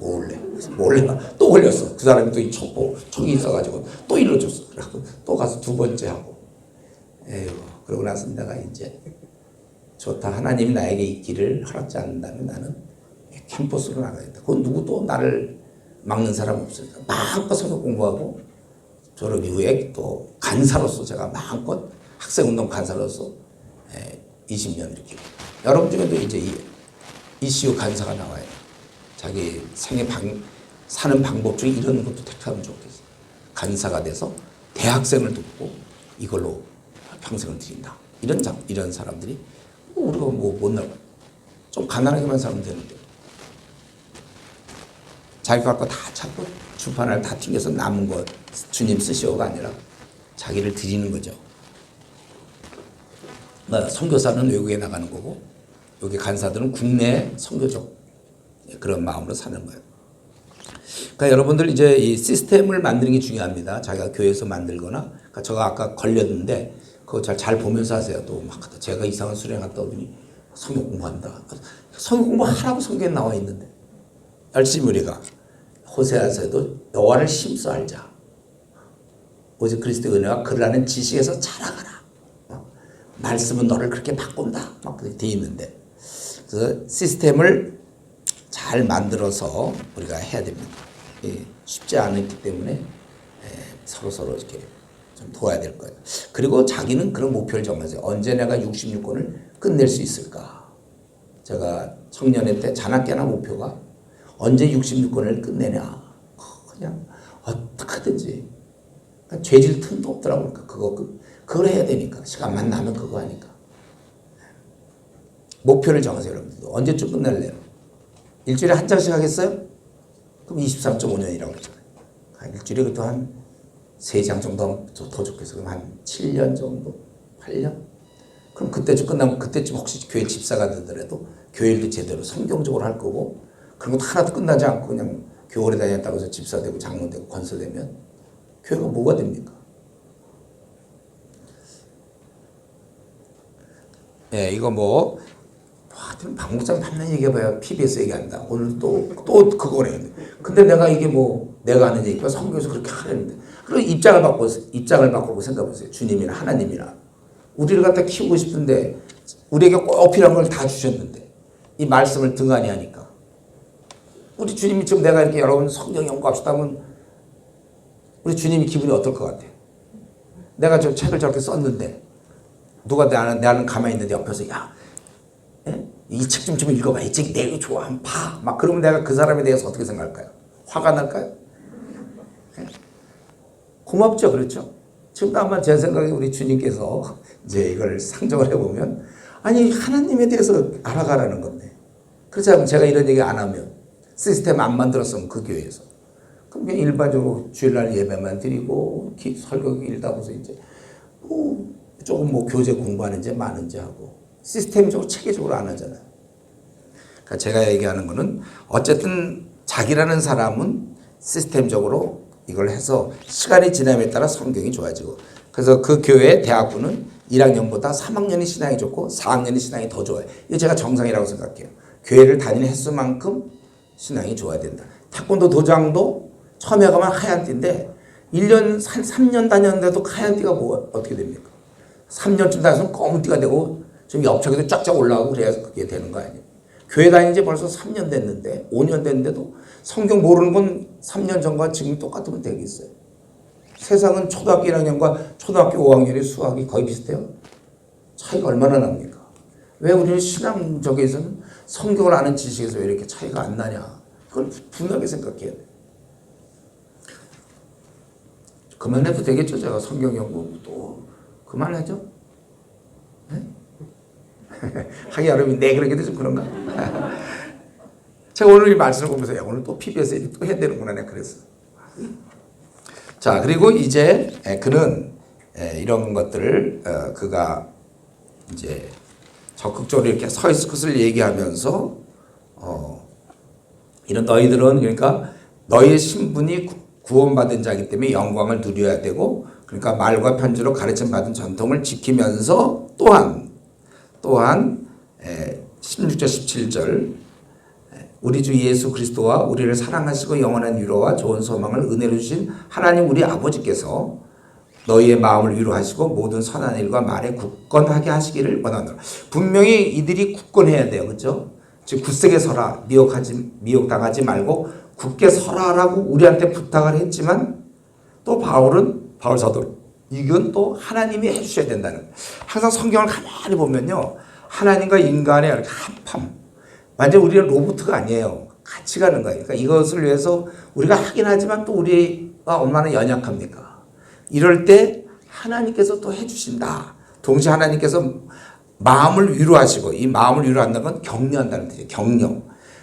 몰래가 또 걸렸어. 그 사람이 또 이 촉이 있어가지고 또 일러줬어. 그래갖고 또 가서 두 번째 하고. 에휴, 그러고 나서 내가 이제 좋다. 하나님이 나에게 이 길을 허락지 않는다면 나는 캠퍼스로 나가야겠다. 그건 누구도 나를 막는 사람 없으니까 마음껏 성경 공부하고 졸업 이후에 또 간사로서 제가 마음껏 학생운동 간사로서 20년 이렇게. 여러분 중에도 이제 ECU 간사가 나와요. 자기 사는 방법 중에 이런 것도 택하면 좋겠어. 간사가 돼서 대학생을 돕고 이걸로 평생을 드린다. 이런 사람들이 우리가 못 나가. 좀 가난하게만 살면 되는데. 자기 갖고 다 찾고 주판을 다 튕겨서 남은 거 주님 쓰시오가 아니라 자기를 드리는 거죠. 선교사는 외국에 나가는 거고 여기 간사들은 국내 선교적 그런 마음으로 사는 거예요. 그러니까 여러분들 이제 이 시스템을 만드는 게 중요합니다. 자기가 교회에서 만들거나. 그러니까 제가 아까 걸렸는데 그거 잘 보면서 하세요. 또 막 제가 이상한 수련 갔다 오더니 성경 공부한다. 성경 공부하라고 성경에 나와 있는데 열심히 우리가 호세아서도 여호와를 힘써 알자. 오직 그리스도의 은혜와 그를 아는 지식에서 자라가라. 말씀은 너를 그렇게 바꾼다. 막 그렇게 돼 있는데 그래서 시스템을 잘 만들어서 우리가 해야 됩니다. 쉽지 않기 때문에 서로 이렇게 좀 도와야 될 거예요. 그리고 자기는 그런 목표를 정하세요. 언제 내가 66권을 끝낼 수 있을까? 제가 청년회 때 자나깨나 목표가 언제 66권을 끝내냐. 그냥 어떻게든지. 그러니까 죄질 틈도 없더라고. 그러니까 그걸 해야 되니까. 시간만 나면 그거 하니까. 목표를 정하세요, 여러분들도. 언제쯤 끝낼래요? 일주일에 한 장씩 하겠어요? 그럼 23.5년이라고 그러잖아요. 일주일에 그래도 한 3장 정도 더 좋겠어. 그럼 한 7년 정도? 8년? 그럼 그때쯤 끝나면 그때쯤 혹시 교회 집사가 되더라도 교회 일도 제대로 성경적으로 할 거고 그런 것도 하나도 끝나지 않고 그냥 교회 오래 다녔다고 해서 집사 되고 장로 되고 권사되면 교회가 뭐가 됩니까? 예, 이거 뭐 하여튼 박목장 판단 얘기해봐야 PBS 얘기한다. 오늘 또 그거래. 근데 내가 이게 뭐 내가 하는 얘기가 성경에서 그렇게 하려는데 그리고 입장을 바꾸고 생각해보세요. 주님이나 하나님이나 우리를 갖다 키우고 싶은데 우리에게 꼭 필요한 걸 다 주셨는데 이 말씀을 등한히 하니까 우리 주님이 지금 내가 이렇게 여러분 성경 연구합시다 하면 우리 주님이 기분이 어떨 것 같아요? 내가 저 책을 저렇게 썼는데 누가 나는 가만히 있는데 옆에서 이 책 좀 읽어봐. 이 책이 내가 좋아. 한번 봐. 막 그러면 내가 그 사람에 대해서 어떻게 생각할까요? 화가 날까요? 고맙죠. 그렇죠? 지금 아마 제 생각에 우리 주님께서 이제 이걸 상정을 해보면 아니 하나님에 대해서 알아가라는 건데 그렇지 않으면 제가 이런 얘기 안 하면 시스템 안 만들었으면 그 교회에서 그럼 그냥 일반적으로 주일날 예배만 드리고 설교 읽다 보서 이제 조금 뭐 교재 공부하는지 마는지 하고 시스템적으로 체계적으로 안 하잖아요. 그러니까 제가 얘기하는 거는 어쨌든 자기라는 사람은 시스템적으로 이걸 해서 시간이 지남에 따라 성경이 좋아지고 그래서 그 교회 대학부는 1학년보다 3학년이 신앙이 좋고 4학년이 신앙이 더 좋아요. 이게 제가 정상이라고 생각해요. 교회를 다니는 횟수만큼 신앙이 좋아야 된다. 태권도 도장도 처음에 가면 하얀 띠인데 1년, 3년 다녔는데도 하얀 띠가 뭐 어떻게 됩니까? 3년쯤 다녀서 검은 띠가 되고 좀 옆쪽에도 쫙쫙 올라가고 그래야 그게 되는 거 아니에요. 교회 다닌 지 벌써 3년 됐는데 5년 됐는데도 성경 모르는 건 3년 전과 지금 똑같으면 되겠어요. 세상은 초등학교 1학년과 초등학교 5학년의 수학이 거의 비슷해요. 차이가 얼마나 납니까? 왜 우리는 신앙적에서는 성경을 아는 지식에서 왜 이렇게 차이가 안 나냐? 그걸 분명하게 생각해야 돼요. 그만해도 되겠죠? 제가 성경 연구 또 그만하죠? 네? 하기 여러분이 네 그러기도 좀 그런가? 제가 오늘 이 말씀을 보면서 오늘 또 PBS 얘기 또 해야 되는구나 내가 그랬어. 자 그리고 이제 그는 이런 것들을 그가 이제 적극적으로 이렇게 서 있을 것을 얘기하면서 이런 너희들은 그러니까 너희의 신분이 구원받은 자이기 때문에 영광을 누려야 되고 그러니까 말과 편지로 가르침 받은 전통을 지키면서 또한 16절 17절 우리 주 예수 그리스도와 우리를 사랑하시고 영원한 위로와 좋은 소망을 은혜로 주신 하나님 우리 아버지께서 너희의 마음을 위로하시고 모든 선한 일과 말에 굳건하게 하시기를 원하노라. 분명히 이들이 굳건해야 돼요. 그렇죠? 즉 굳세게 서라. 미혹당하지 말고 굳게 서라라고 우리한테 부탁을 했지만 또 바울 사도 이건 또 하나님이 해주셔야 된다는 거예요. 항상 성경을 가만히 보면요. 하나님과 인간의 이렇게 한판 완전 우리는 로봇가 아니에요. 같이 가는 거예요. 그러니까 이것을 위해서 우리가 하긴 하지만 또 우리가 얼마나 연약합니까? 이럴 때 하나님께서 또 해주신다. 동시에 하나님께서 마음을 위로하시고 이 마음을 위로한다는 건 격려한다는 뜻이에요. 격려.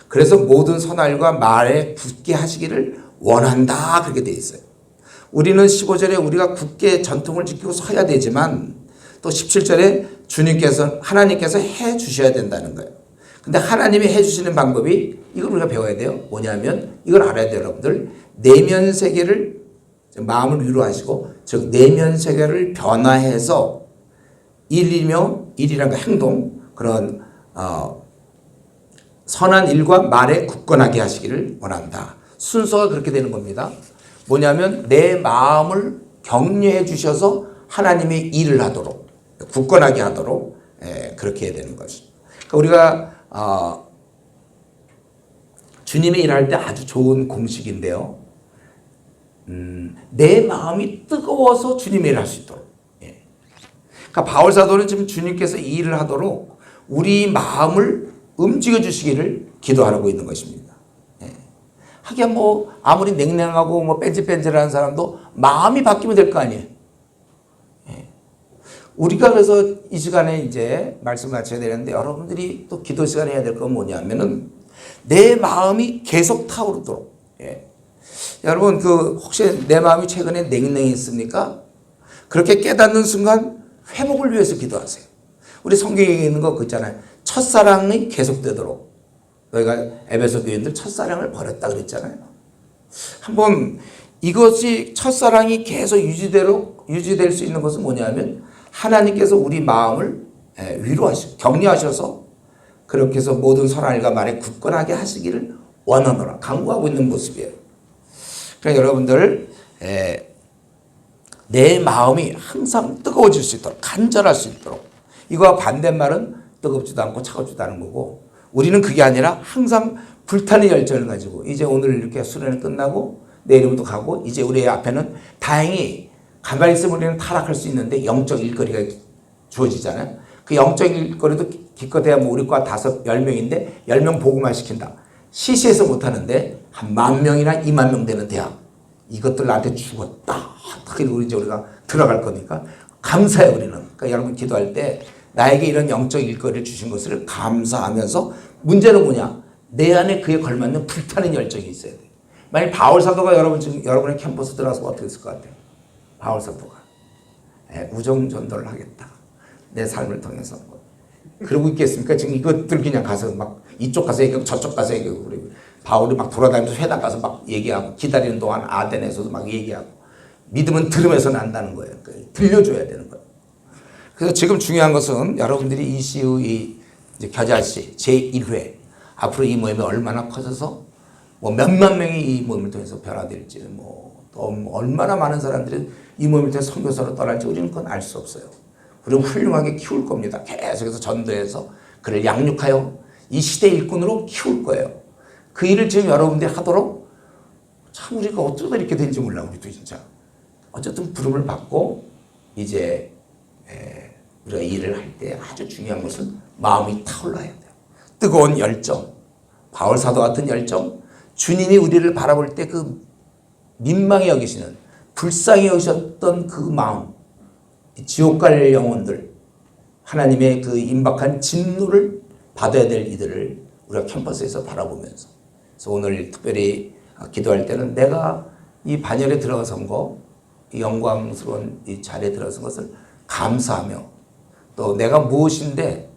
그래서 모든 선할과 말에 굳게 하시기를 원한다. 그렇게 돼 있어요. 우리는 15절에 우리가 굳게 전통을 지키고 서야 되지만 또 17절에 하나님께서 해 주셔야 된다는 거예요. 근데 하나님이 해 주시는 방법이 이걸 우리가 배워야 돼요. 뭐냐면 이걸 알아야 돼요. 여러분들. 내면 세계를 마음을 위로하시고 즉 내면 세계를 변화해서 일이란 행동 그런 선한 일과 말에 굳건하게 하시기를 원한다. 순서가 그렇게 되는 겁니다. 뭐냐면 내 마음을 격려해 주셔서 하나님의 일을 하도록 굳건하게 하도록 그렇게 해야 되는 것이죠. 그러니까 우리가 주님의 일할 때 아주 좋은 공식인데요. 내 마음이 뜨거워서 주님의 일을 할 수 있도록. 그러니까 바울 사도는 지금 주님께서 이 일을 하도록 우리 마음을 움직여 주시기를 기도하고 있는 것입니다. 하기야 뭐 아무리 냉랭하고 뭐 뺀질뺀질한 사람도 마음이 바뀌면 될 거 아니에요. 우리가 그래서 이 시간에 이제 말씀 마쳐야 되는데 여러분들이 또 기도 시간에 해야 될 건 뭐냐면은 내 마음이 계속 타오르도록 여러분 혹시 내 마음이 최근에 냉랭했습니까? 그렇게 깨닫는 순간 회복을 위해서 기도하세요. 우리 성경에 있는 거 있잖아요. 첫사랑이 계속되도록. 너희가 에베소 교인들 첫사랑을 버렸다 그랬잖아요. 한번 이것이 첫사랑이 계속 유지될 수 있는 것은 뭐냐면 하나님께서 우리 마음을 격려하셔서 그렇게 해서 모든 선한 말에 굳건하게 하시기를 원하노라 간구하고 있는 모습이에요. 그러니까 여러분들 내 마음이 항상 뜨거워질 수 있도록 간절할 수 있도록 이거와 반대말은 뜨겁지도 않고 차갑지도 않은 거고 우리는 그게 아니라 항상 불타는 열정을 가지고 이제 오늘 이렇게 수련이 끝나고 내일부터 가고 이제 우리 앞에는 다행히 가만히 있으면 우리는 타락할 수 있는데 영적 일거리가 주어지잖아요. 그 영적 일거리도 기껏해야 뭐 우리 과 10명인데 10명 보고만 시킨다. 시시해서 못하는데 한 10,000명이나 20,000명 되는 대학 이것들 나한테 죽었다. 그리고 이제 우리가 들어갈 거니까 감사해요 우리는. 그러니까 여러분 기도할 때 나에게 이런 영적 일거리를 주신 것을 감사하면서 문제는 뭐냐? 내 안에 그에 걸맞는 불타는 열정이 있어야 돼. 만약 바울 사도가 여러분의 캠퍼스 들어가서 어떻게 했을 것 같아요? 바울 사도가 우정 전도를 하겠다. 내 삶을 통해서. 그러고 있겠습니까? 지금 이것들 그냥 가서 막 이쪽 가서 얘기하고 저쪽 가서 얘기하고 그리고 바울이 막 돌아다니면서 회당 가서 막 얘기하고 기다리는 동안 아덴에서도 막 얘기하고 믿음은 들으면서 난다는 거예요. 들려줘야 되는 거예요. 그래서 지금 중요한 것은 여러분들이 이 시의 겨자씨 제1회 앞으로 이 모임이 얼마나 커져서 뭐 몇만 명이 이 모임을 통해서 변화될지 또 얼마나 많은 사람들이 이 모임을 통해서 선교사로 떠날지 우리는 그건 알 수 없어요. 우리는 훌륭하게 키울 겁니다. 계속해서 전도해서 그를 양육하여 이 시대 일꾼으로 키울 거예요. 그 일을 지금 여러분들이 하도록 참 우리가 어쩌다 이렇게 된지 몰라 우리도 진짜. 어쨌든 부름을 받고 이제 우리가 일을 할 때 아주 중요한 것은 마음이 타올라야 돼요. 뜨거운 열정, 바울 사도 같은 열정, 주님이 우리를 바라볼 때 그 민망히 여기시는 불쌍히 여기셨던 그 마음, 지옥 갈 영혼들, 하나님의 그 임박한 진노를 받아야 될 이들을 우리가 캠퍼스에서 바라보면서 그래서 오늘 특별히 기도할 때는 내가 이 반열에 들어선 거, 이 영광스러운 이 자리에 들어선 것을 감사하며 또 내가 무엇인데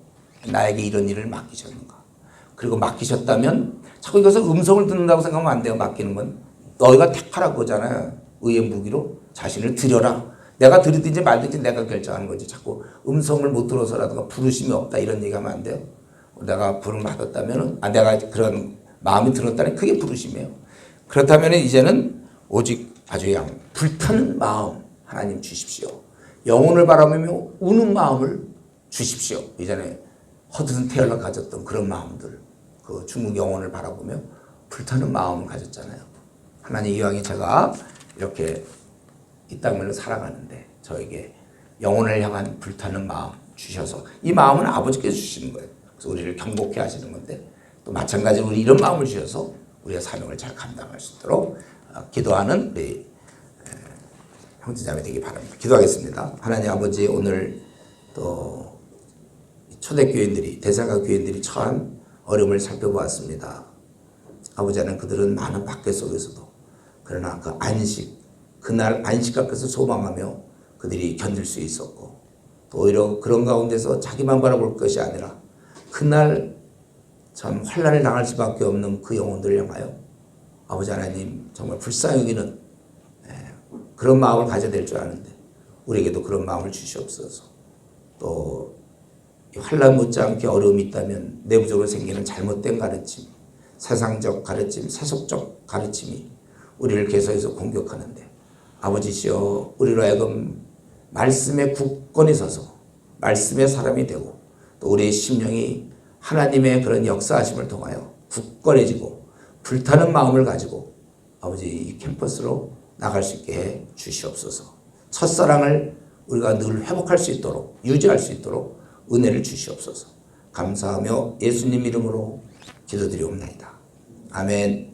나에게 이런 일을 맡기셨는가. 그리고 맡기셨다면 자꾸 이것을 음성을 듣는다고 생각하면 안 돼요. 맡기는 건 너희가 택하라 그거잖아요. 의의 무기로 자신을 드려라. 내가 드리든지 말든지 내가 결정하는 거지. 자꾸 음성을 못 들어서라든가 부르심이 없다 이런 얘기하면 안 돼요. 내가 부름 받았다면 내가 그런 마음이 들었다는 그게 부르심이에요. 그렇다면 이제는 오직 아주 그냥 불타는 마음 하나님 주십시오. 영혼을 바라보며 우는 마음을 주십시오. 이전에 허드슨 테일러 가졌던 그런 마음들, 그 중국 영혼을 바라보며 불타는 마음을 가졌잖아요. 하나님 이왕에 제가 이렇게 이 땅을 살아가는데 저에게 영혼을 향한 불타는 마음 주셔서 이 마음은 아버지께서 주시는 거예요. 그래서 우리를 경복해 하시는 건데 또 마찬가지로 우리 이런 마음을 주셔서 우리의 사명을 잘 감당할 수 있도록 기도하는 우리 형제자매 되기 바랍니다. 기도하겠습니다. 하나님 아버지 오늘 또 초대교인들이 대사가 교인들이 처한 어려움을 살펴보았습니다. 아버지 하나님 그들은 많은 박해 속에서도 그러나 그 그날 안식 앞에서 소망하며 그들이 견딜 수 있었고 또 오히려 그런 가운데서 자기만 바라볼 것이 아니라 그날 참 환난을 당할 수밖에 없는 그 영혼들을 향하여 아버지 하나님 정말 불쌍히 여기는 그런 마음을 가져야 될 줄 아는데 우리에게도 그런 마음을 주시옵소서. 또 환난 못지않게 어려움이 있다면 내부적으로 생기는 잘못된 가르침, 세상적 가르침, 세속적 가르침이 우리를 계속해서 공격하는데 아버지시여 우리로 하여금 말씀에 굳건히 서서 말씀의 사람이 되고 또 우리의 심령이 하나님의 그런 역사하심을 통하여 굳건해지고 불타는 마음을 가지고 아버지 이 캠퍼스로 나갈 수 있게 해 주시옵소서. 첫사랑을 우리가 늘 회복할 수 있도록 유지할 수 있도록 은혜를 주시옵소서. 감사하며 예수님 이름으로 기도드리옵나이다. 아멘.